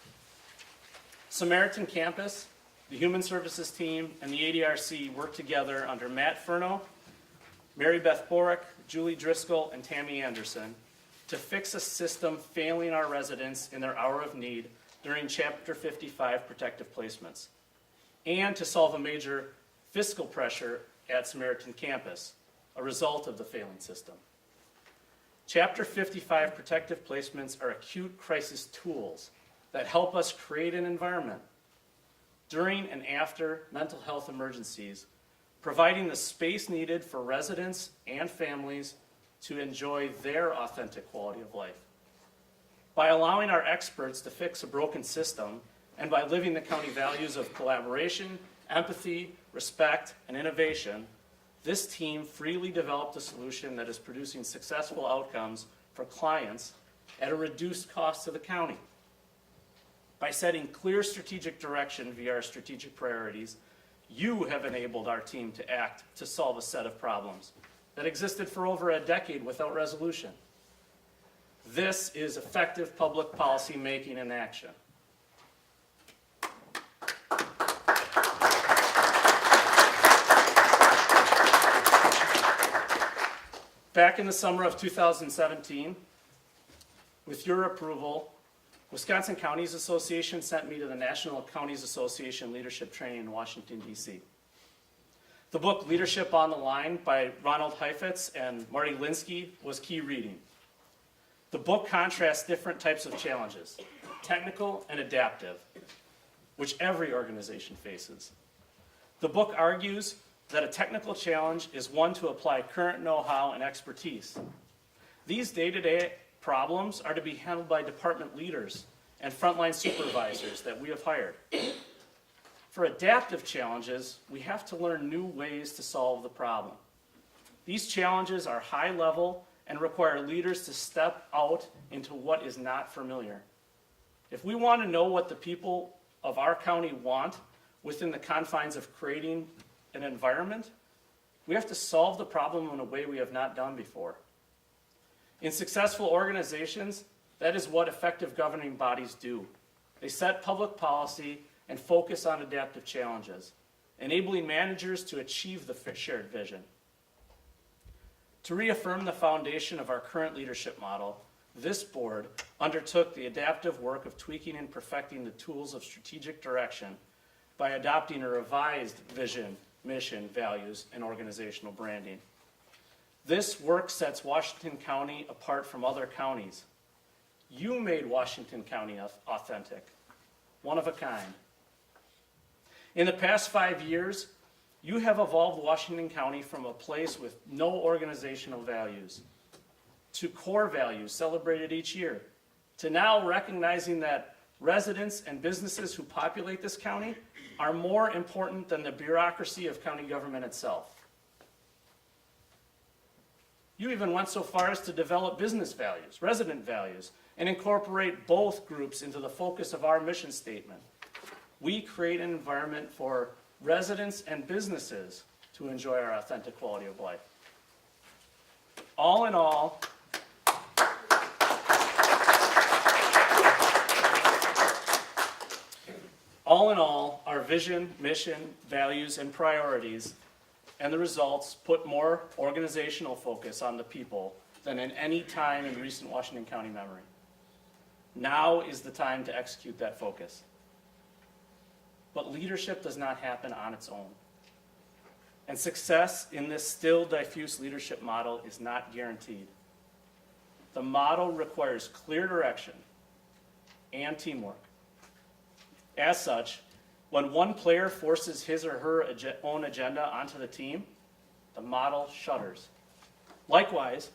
Samaritan Campus, the Human Services team, and the ADRC worked together under Matt Furno, Mary Beth Borick, Julie Driscoll, and Tammy Anderson to fix a system failing our residents in their hour of need during Chapter 55 protective placements, and to solve a major fiscal pressure at Samaritan Campus, a result of the failing system. Chapter 55 protective placements are acute crisis tools that help us create an environment during and after mental health emergencies, providing the space needed for residents and families to enjoy their authentic quality of life. By allowing our experts to fix a broken system, and by living the county values of collaboration, empathy, respect, and innovation, this team freely developed a solution that is producing successful outcomes for clients at a reduced cost to the county. By setting clear strategic direction via our strategic priorities, you have enabled our team to act to solve a set of problems that existed for over a decade without resolution. This is effective public policy making in action. Back in the summer of 2017, with your approval, Wisconsin Counties Association sent me to the National Counties Association Leadership Training in Washington, D.C. The book Leadership on the Line by Ronald Heifetz and Marty Linsky was key reading. The book contrasts different types of challenges, technical and adaptive, which every organization faces. The book argues that a technical challenge is one to apply current know-how and expertise. These day-to-day problems are to be handled by department leaders and frontline supervisors that we have hired. For adaptive challenges, we have to learn new ways to solve the problem. These challenges are high level and require leaders to step out into what is not familiar. If we want to know what the people of our county want within the confines of creating an environment, we have to solve the problem in a way we have not done before. In successful organizations, that is what effective governing bodies do. They set public policy and focus on adaptive challenges, enabling managers to achieve the shared vision. To reaffirm the foundation of our current leadership model, this board undertook the adaptive work of tweaking and perfecting the tools of strategic direction by adopting a revised vision, mission, values, and organizational branding. This work sets Washington County apart from other counties. You made Washington County authentic, one of a kind. In the past 5 years, you have evolved Washington County from a place with no organizational values to core values celebrated each year, to now recognizing that residents and businesses who populate this county are more important than the bureaucracy of county government itself. You even went so far as to develop business values, resident values, and incorporate both groups into the focus of our mission statement. We create an environment for residents and businesses to enjoy our authentic quality of life. All in all, our vision, mission, values, and priorities and the results put more organizational focus on the people than in any time in recent Washington County memory. Now is the time to execute that focus. But leadership does not happen on its own. And success in this still diffuse leadership model is not guaranteed. The model requires clear direction and teamwork. As such, when one player forces his or her own agenda onto the team, the model shutters. Likewise,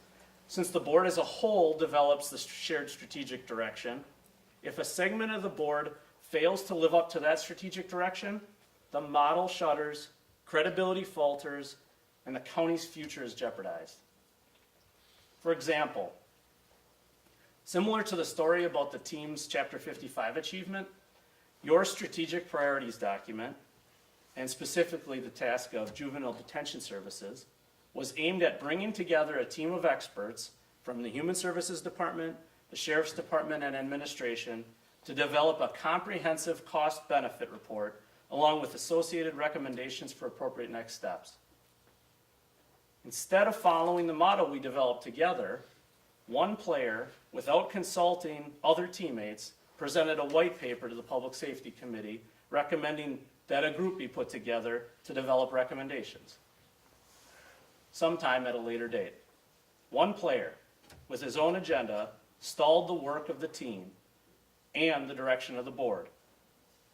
since the board as a whole develops the shared strategic direction, if a segment of the board fails to live up to that strategic direction, the model shutters, credibility falters, and the county's future is jeopardized. For example, similar to the story about the team's Chapter 55 achievement, your strategic priorities document and specifically the task of juvenile detention services, was aimed at bringing together a team of experts from the Human Services Department, the Sheriff's Department, and administration to develop a comprehensive cost-benefit report along with associated recommendations for appropriate next steps. Instead of following the model we developed together, one player, without consulting other teammates, presented a white paper to the Public Safety Committee recommending that a group be put together to develop recommendations sometime at a later date. One player, with his own agenda, stalled the work of the team and the direction of the board.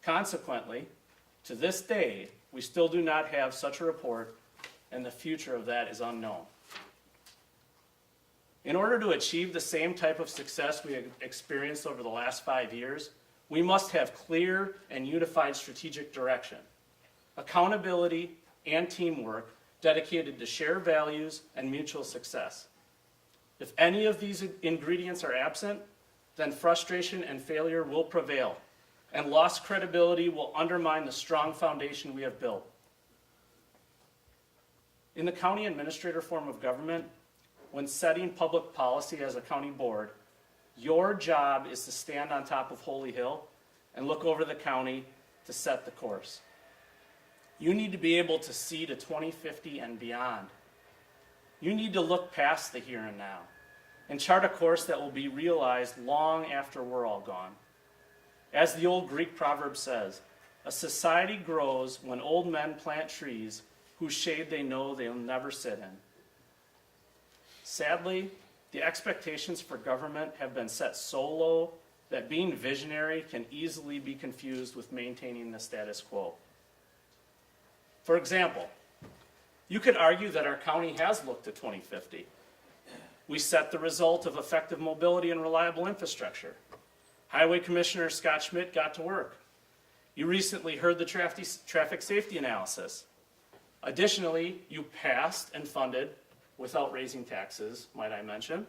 Consequently, to this day, we still do not have such a report, and the future of that is unknown. In order to achieve the same type of success we have experienced over the last 5 years, we must have clear and unified strategic direction, accountability, and teamwork dedicated to shared values and mutual success. If any of these ingredients are absent, then frustration and failure will prevail, and lost credibility will undermine the strong foundation we have built. In the county administrator form of government, when setting public policy as a county board, your job is to stand on top of Holy Hill and look over the county to set the course. You need to be able to see to 2050 and beyond. You need to look past the here and now and chart a course that will be realized long after we're all gone. As the old Greek proverb says, a society grows when old men plant trees whose shade they know they'll never sit in. Sadly, the expectations for government have been set so low that being visionary can easily be confused with maintaining the status quo. For example, you could argue that our county has looked to 2050. We set the result of effective mobility and reliable infrastructure. Highway Commissioner Scott Schmidt got to work. You recently heard the traffic safety analysis. Additionally, you passed and funded, without raising taxes, might I mention,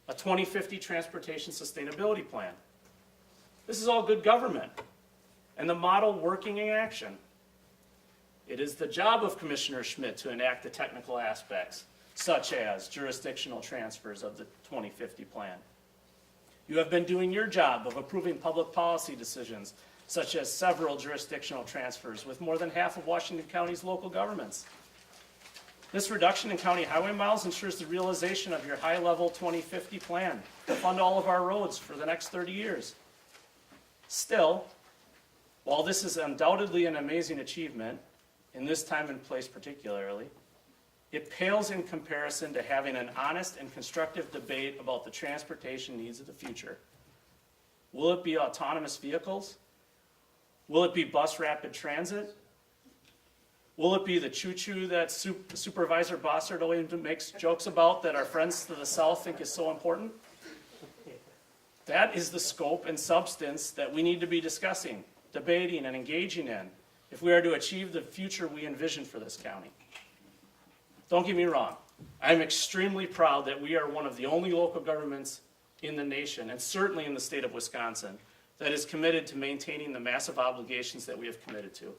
a 2050 transportation sustainability plan. This is all good government and the model working in action. It is the job of Commissioner Schmidt to enact the technical aspects, such as jurisdictional transfers of the 2050 plan. You have been doing your job of approving public policy decisions, such as several jurisdictional transfers with more than half of Washington County's local governments. This reduction in county highway miles ensures the realization of your high-level 2050 plan to fund all of our roads for the next 30 years. Still, while this is undoubtedly an amazing achievement, in this time and place particularly, it pales in comparison to having an honest and constructive debate about the transportation needs of the future. Will it be autonomous vehicles? Will it be bus rapid transit? Will it be the choo-choo that Supervisor Bossert always makes jokes about that our friends to the south think is so important? That is the scope and substance that we need to be discussing, debating, and engaging in if we are to achieve the future we envision for this county. Don't get me wrong, I'm extremely proud that we are one of the only local governments in the nation, and certainly in the state of Wisconsin, that is committed to maintaining the massive obligations that we have committed to.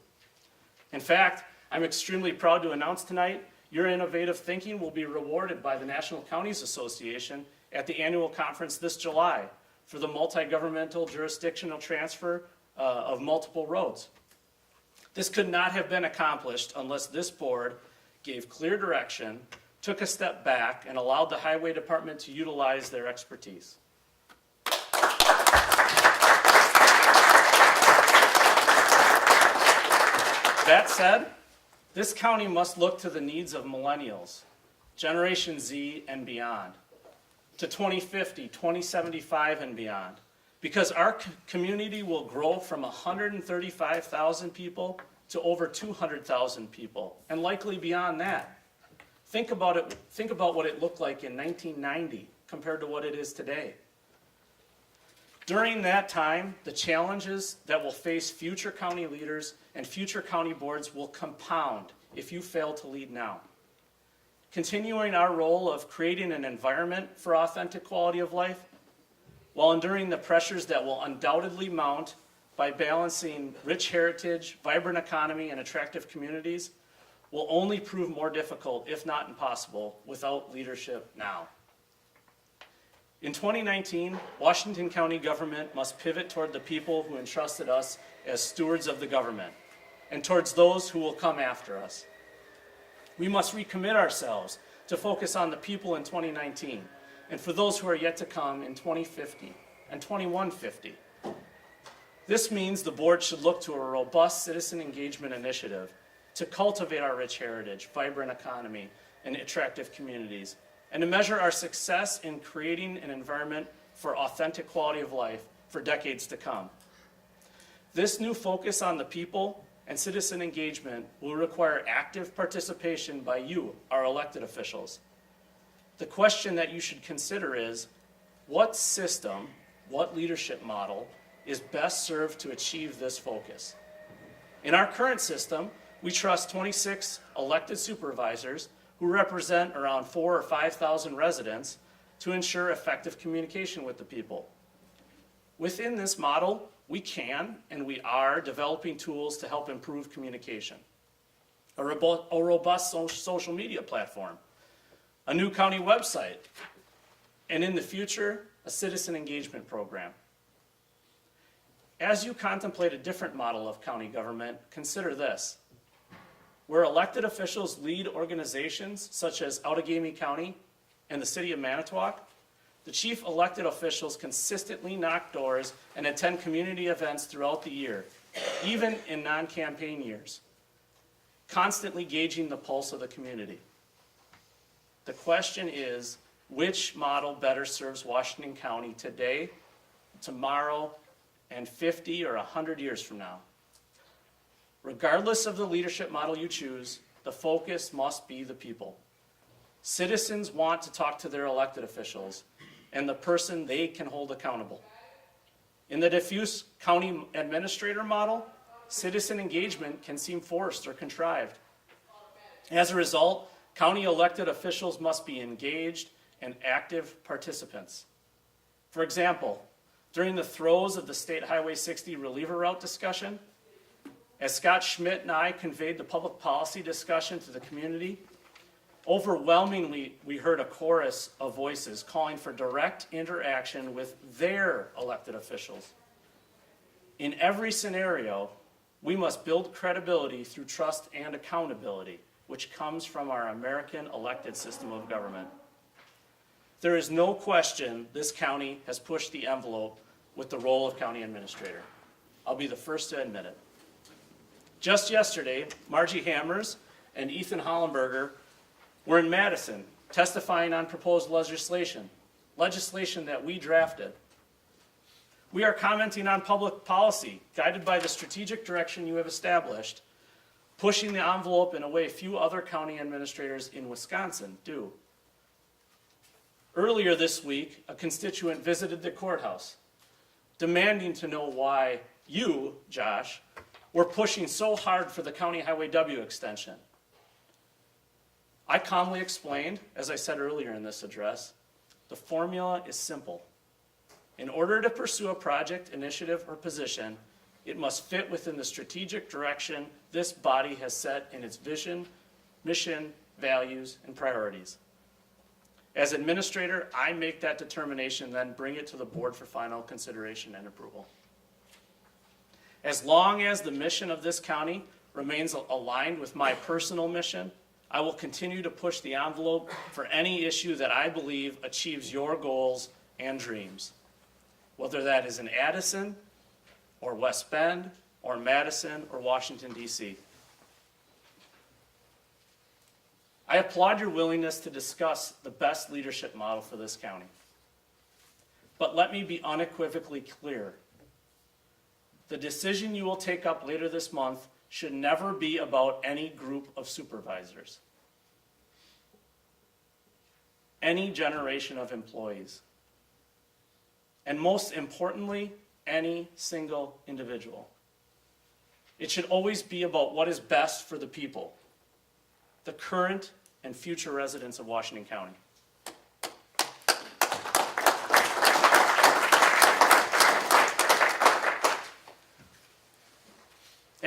In fact, I'm extremely proud to announce tonight your innovative thinking will be rewarded by the National Counties Association at the annual conference this July for the multi-governmental jurisdictional transfer of multiple roads. This could not have been accomplished unless this board gave clear direction, took a step back, and allowed the Highway Department to utilize their expertise. That said, this county must look to the needs of millennials, Generation Z and beyond, to 2050, 2075 and beyond, because our community will grow from 135,000 people to over 200,000 people, and likely beyond that. Think about it. Think about what it looked like in 1990 compared to what it is today. During that time, the challenges that will face future county leaders and future county boards will compound if you fail to lead now. Continuing our role of creating an environment for authentic quality of life, while enduring the pressures that will undoubtedly mount by balancing rich heritage, vibrant economy, and attractive communities will only prove more difficult, if not impossible, without leadership now. In 2019, Washington County government must pivot toward the people who entrusted us as stewards of the government and towards those who will come after us. We must recommit ourselves to focus on the people in 2019 and for those who are yet to come in 2050 and 2150. This means the board should look to a robust citizen engagement initiative to cultivate our rich heritage, vibrant economy, and attractive communities, and to measure our success in creating an environment for authentic quality of life for decades to come. This new focus on the people and citizen engagement will require active participation by you, our elected officials. The question that you should consider is, what system, what leadership model is best served to achieve this focus? In our current system, we trust 26 elected supervisors who represent around 4,000 or 5,000 residents to ensure effective communication with the people. Within this model, we can and we are developing tools to help improve communication. A robust social media platform, a new county website, and in the future, a citizen engagement program. As you contemplate a different model of county government, consider this. Where elected officials lead organizations such as Outagamie County and the City of Manitowoc, the chief elected officials consistently knock doors and attend community events throughout the year, even in non-campaign years, constantly gauging the pulse of the community. The question is, which model better serves Washington County today, tomorrow, and 50 or 100 years from now? Regardless of the leadership model you choose, the focus must be the people. Citizens want to talk to their elected officials and the person they can hold accountable. In the diffuse county administrator model, citizen engagement can seem forced or contrived. As a result, county elected officials must be engaged and active participants. For example, during the throes of the State Highway 60 reliever route discussion, as Scott Schmidt and I conveyed the public policy discussion to the community, overwhelmingly we heard a chorus of voices calling for direct interaction with their elected officials. In every scenario, we must build credibility through trust and accountability, which comes from our American elected system of government. There is no question this county has pushed the envelope with the role of county administrator. I'll be the first to admit it. Just yesterday, Margie Hammers and Ethan Hollenberger were in Madison testifying on proposed legislation that we drafted. We are commenting on public policy guided by the strategic direction you have established, pushing the envelope in a way few other county administrators in Wisconsin do. Earlier this week, a constituent visited the courthouse, demanding to know why you, Josh, were pushing so hard for the County Highway W extension. I calmly explained, as I said earlier in this address, the formula is simple. In order to pursue a project, initiative, or position, it must fit within the strategic direction this body has set in its vision, mission, values, and priorities. As administrator, I make that determination, then bring it to the board for final consideration and approval. As long as the mission of this county remains aligned with my personal mission, I will continue to push the envelope for any issue that I believe achieves your goals and dreams. Whether that is in Addison, or West Bend, or Madison, or Washington, D.C. I applaud your willingness to discuss the best leadership model for this county. But let me be unequivocally clear. The decision you will take up later this month should never be about any group of supervisors, any generation of employees, and most importantly, any single individual. It should always be about what is best for the people, the current and future residents of Washington County.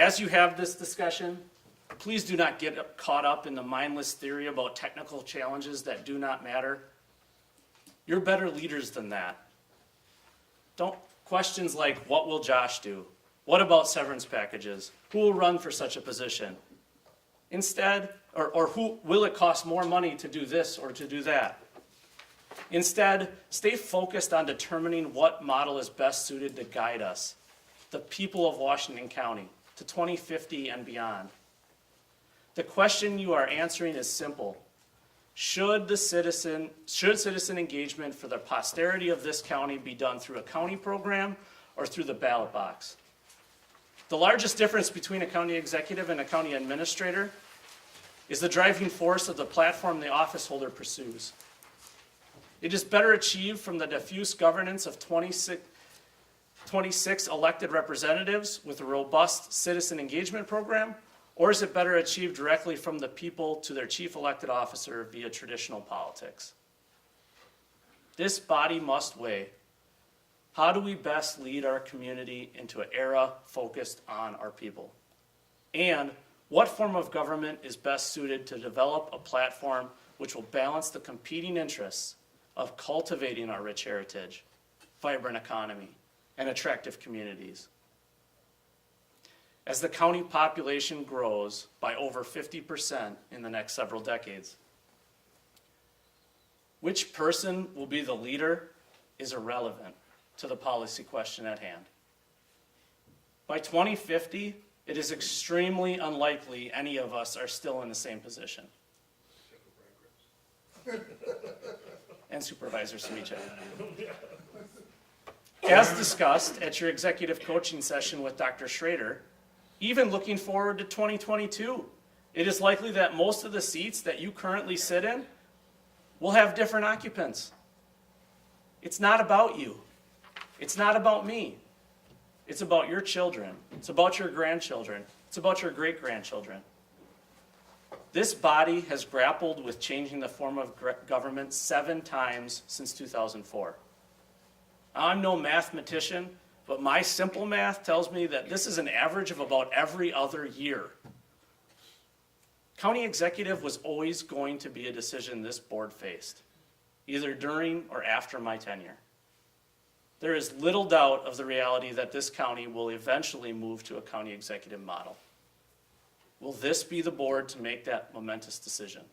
as you have this discussion, please do not get caught up in the mindless theory about technical challenges that do not matter. You're better leaders than that. Questions like, what will Josh do? What about severance packages? Who will run for such a position? Instead, or who will it cost more money to do this or to do that? Instead, stay focused on determining what model is best suited to guide us, the people of Washington County, to 2050 and beyond. The question you are answering is simple. Should citizen engagement for the posterity of this county be done through a county program or through the ballot box? The largest difference between a county executive and a county administrator is the driving force of the platform the office holder pursues. It is better achieved from the diffuse governance of 26 elected representatives with a robust citizen engagement program, or is it better achieved directly from the people to their chief elected officer via traditional politics? This body must weigh, how do we best lead our community into an era focused on our people? And what form of government is best suited to develop a platform which will balance the competing interests of cultivating our rich heritage, vibrant economy, and attractive communities? As the county population grows by over 50% in the next several decades, which person will be the leader is irrelevant to the policy question at hand. By 2050, it is extremely unlikely any of us are still in the same position. And Supervisor Smicha. As discussed at your executive coaching session with Dr. Schrader, even looking forward to 2022, it is likely that most of the seats that you currently sit in will have different occupants. It's not about you. It's not about me. It's about your children. It's about your grandchildren. It's about your great-grandchildren. This body has grappled with changing the form of government 7 times since 2004. I'm no mathematician, but my simple math tells me that this is an average of about every other year. County executive was always going to be a decision this board faced, either during or after my tenure. There is little doubt of the reality that this county will eventually move to a county executive model. Will this be the board to make that momentous decision?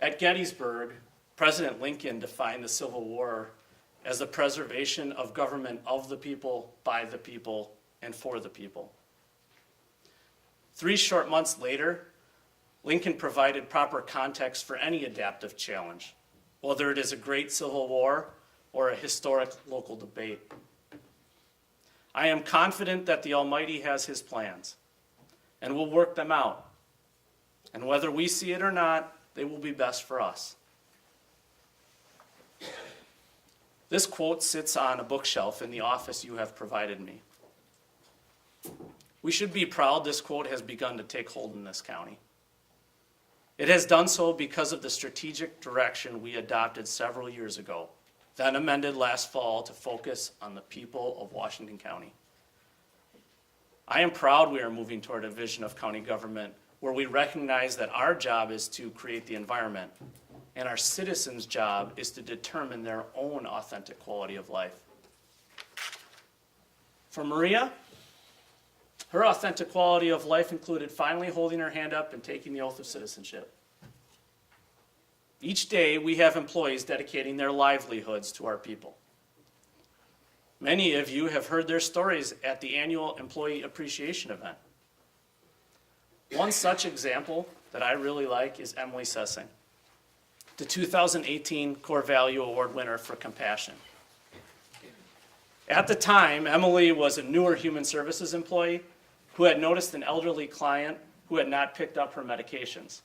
At Gettysburg, President Lincoln defined the Civil War as the preservation of government of the people, by the people, and for the people. 3 short months later, Lincoln provided proper context for any adaptive challenge, whether it is a great civil war or a historic local debate. I am confident that the Almighty has his plans and will work them out. And whether we see it or not, they will be best for us. This quote sits on a bookshelf in the office you have provided me. We should be proud this quote has begun to take hold in this county. It has done so because of the strategic direction we adopted several years ago, then amended last fall to focus on the people of Washington County. I am proud we are moving toward a vision of county government where we recognize that our job is to create the environment, and our citizens' job is to determine their own authentic quality of life. For Maria, her authentic quality of life included finally holding her hand up and taking the oath of citizenship. Each day, we have employees dedicating their livelihoods to our people. Many of you have heard their stories at the annual Employee Appreciation event. One such example that I really like is Emily Sessing, the 2018 Core Value Award winner for compassion. At the time, Emily was a newer human services employee who had noticed an elderly client who had not picked up her medications.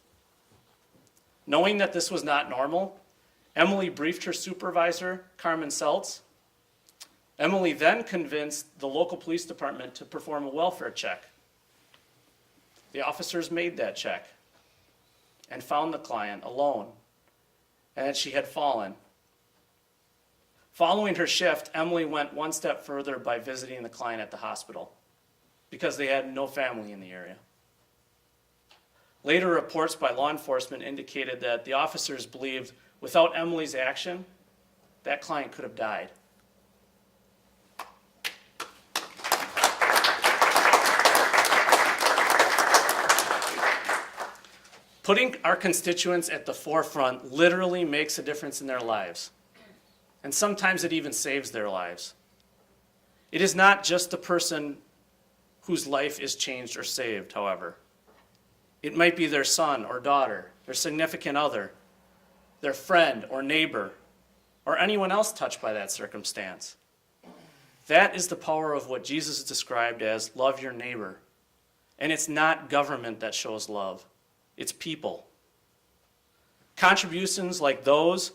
Knowing that this was not normal, Emily briefed her supervisor, Carmen Seltz. Emily then convinced the local police department to perform a welfare check. The officers made that check and found the client alone and that she had fallen. Following her shift, Emily went one step further by visiting the client at the hospital because they had no family in the area. Later reports by law enforcement indicated that the officers believed without Emily's action, that client could have died. Putting our constituents at the forefront literally makes a difference in their lives. And sometimes it even saves their lives. It is not just the person whose life is changed or saved, however. It might be their son or daughter, their significant other, their friend or neighbor, or anyone else touched by that circumstance. That is the power of what Jesus described as love your neighbor. And it's not government that shows love. It's people. Contributions like those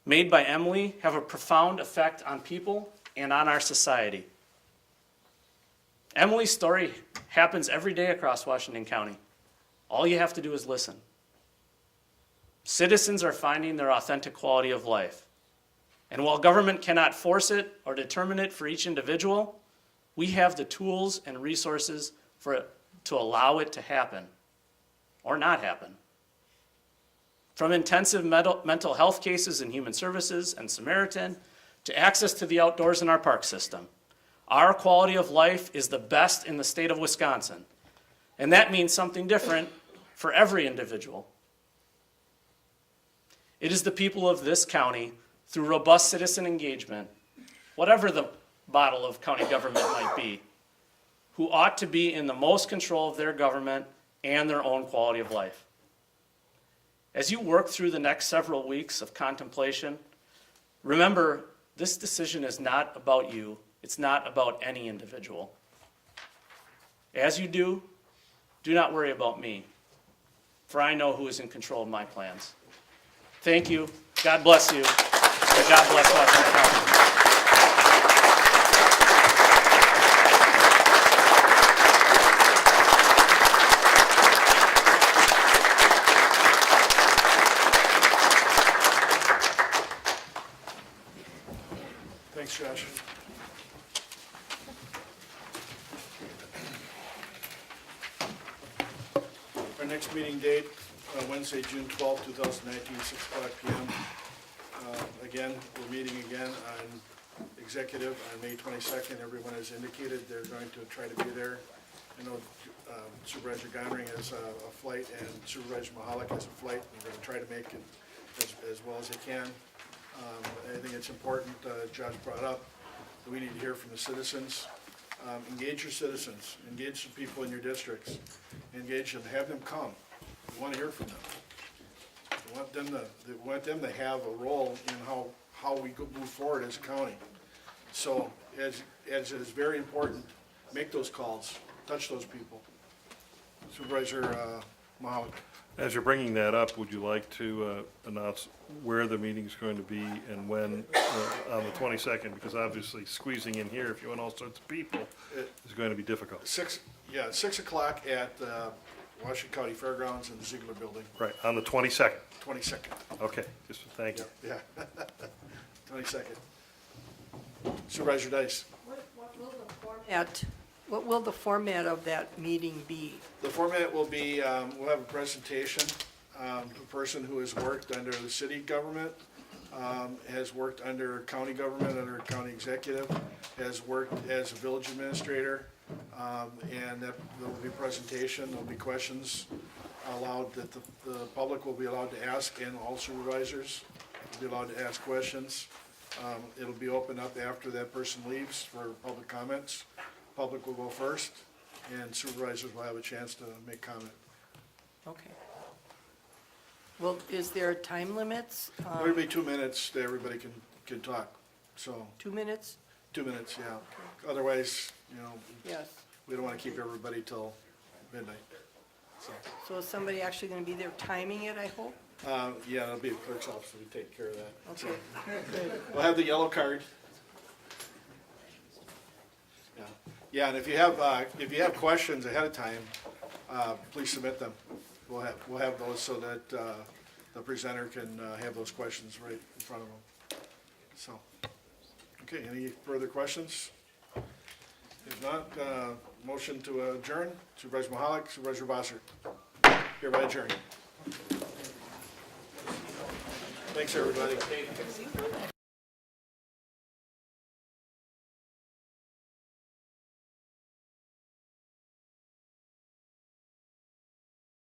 made by Emily have a profound effect on people and on our society. Emily's story happens every day across Washington County. All you have to do is listen. Citizens are finding their authentic quality of life. And while government cannot force it or determine it for each individual, we have the tools and resources to allow it to happen or not happen. From intensive mental health cases in Human Services and Samaritan to access to the outdoors in our park system, our quality of life is the best in the state of Wisconsin. And that means something different for every individual. It is the people of this county, through robust citizen engagement, whatever the model of county government might be, who ought to be in the most control of their government and their own quality of life. As you work through the next several weeks of contemplation, remember, this decision is not about you. It's not about any individual. As you do not worry about me, for I know who is in control of my plans. Thank you. God bless you. And God bless Washington County. Thanks, Josh. Our next meeting date, Wednesday, June 12th, 2019, 6 o'clock p.m. Again, we're meeting again on executive on May 22nd. Everyone has indicated they're going to try to be there. I know Supervisor Gonring has a flight and Supervisor Mahalik has a flight. We're going to try to make it as well as they can. I think it's important, Josh brought up, that we need to hear from the citizens. Engage your citizens, engage the people in your districts, engage them, have them come. We want to hear from them. We want them to have a role in how we move forward as a county. So as it is very important, make those calls, touch those people. Supervisor Mahalik. As you're bringing that up, would you like to announce where the meeting's going to be and when on the 22nd? Because obviously squeezing in here, if you want all sorts of people, is going to be difficult. 6 o'clock at Washington County Fairgrounds in the Ziegler Building, Right, on the 22nd. 22nd. Okay, just thank you. Yeah, 22nd. Supervisor Dice. What will the format of that meeting be? The format will be, we'll have a presentation. A person who has worked under the city government, has worked under county government, under county executive, has worked as a village administrator, and there will be a presentation, there'll be questions allowed that the public will be allowed to ask, and all supervisors will be allowed to ask questions. It'll be opened up after that person leaves for public comments. Public will go first, and supervisors will have a chance to make comment. Okay. Well, is there time limits? There'll be 2 minutes that everybody can talk, so. 2 minutes? 2 minutes, yeah. Otherwise, Yes. we don't want to keep everybody till midnight. So is somebody actually going to be there timing it, I hope? Yeah, it'll be a clerk's office to take care of that. So, Okay. we'll have the yellow card. Yeah, and if you have questions ahead of time, please submit them. We'll have those so that the presenter can have those questions right in front of them. So, Okay, any further questions? If not, motion to adjourn. Supervisor Mahalik, Supervisor Vassar. Hereby adjourned. Thanks, everybody.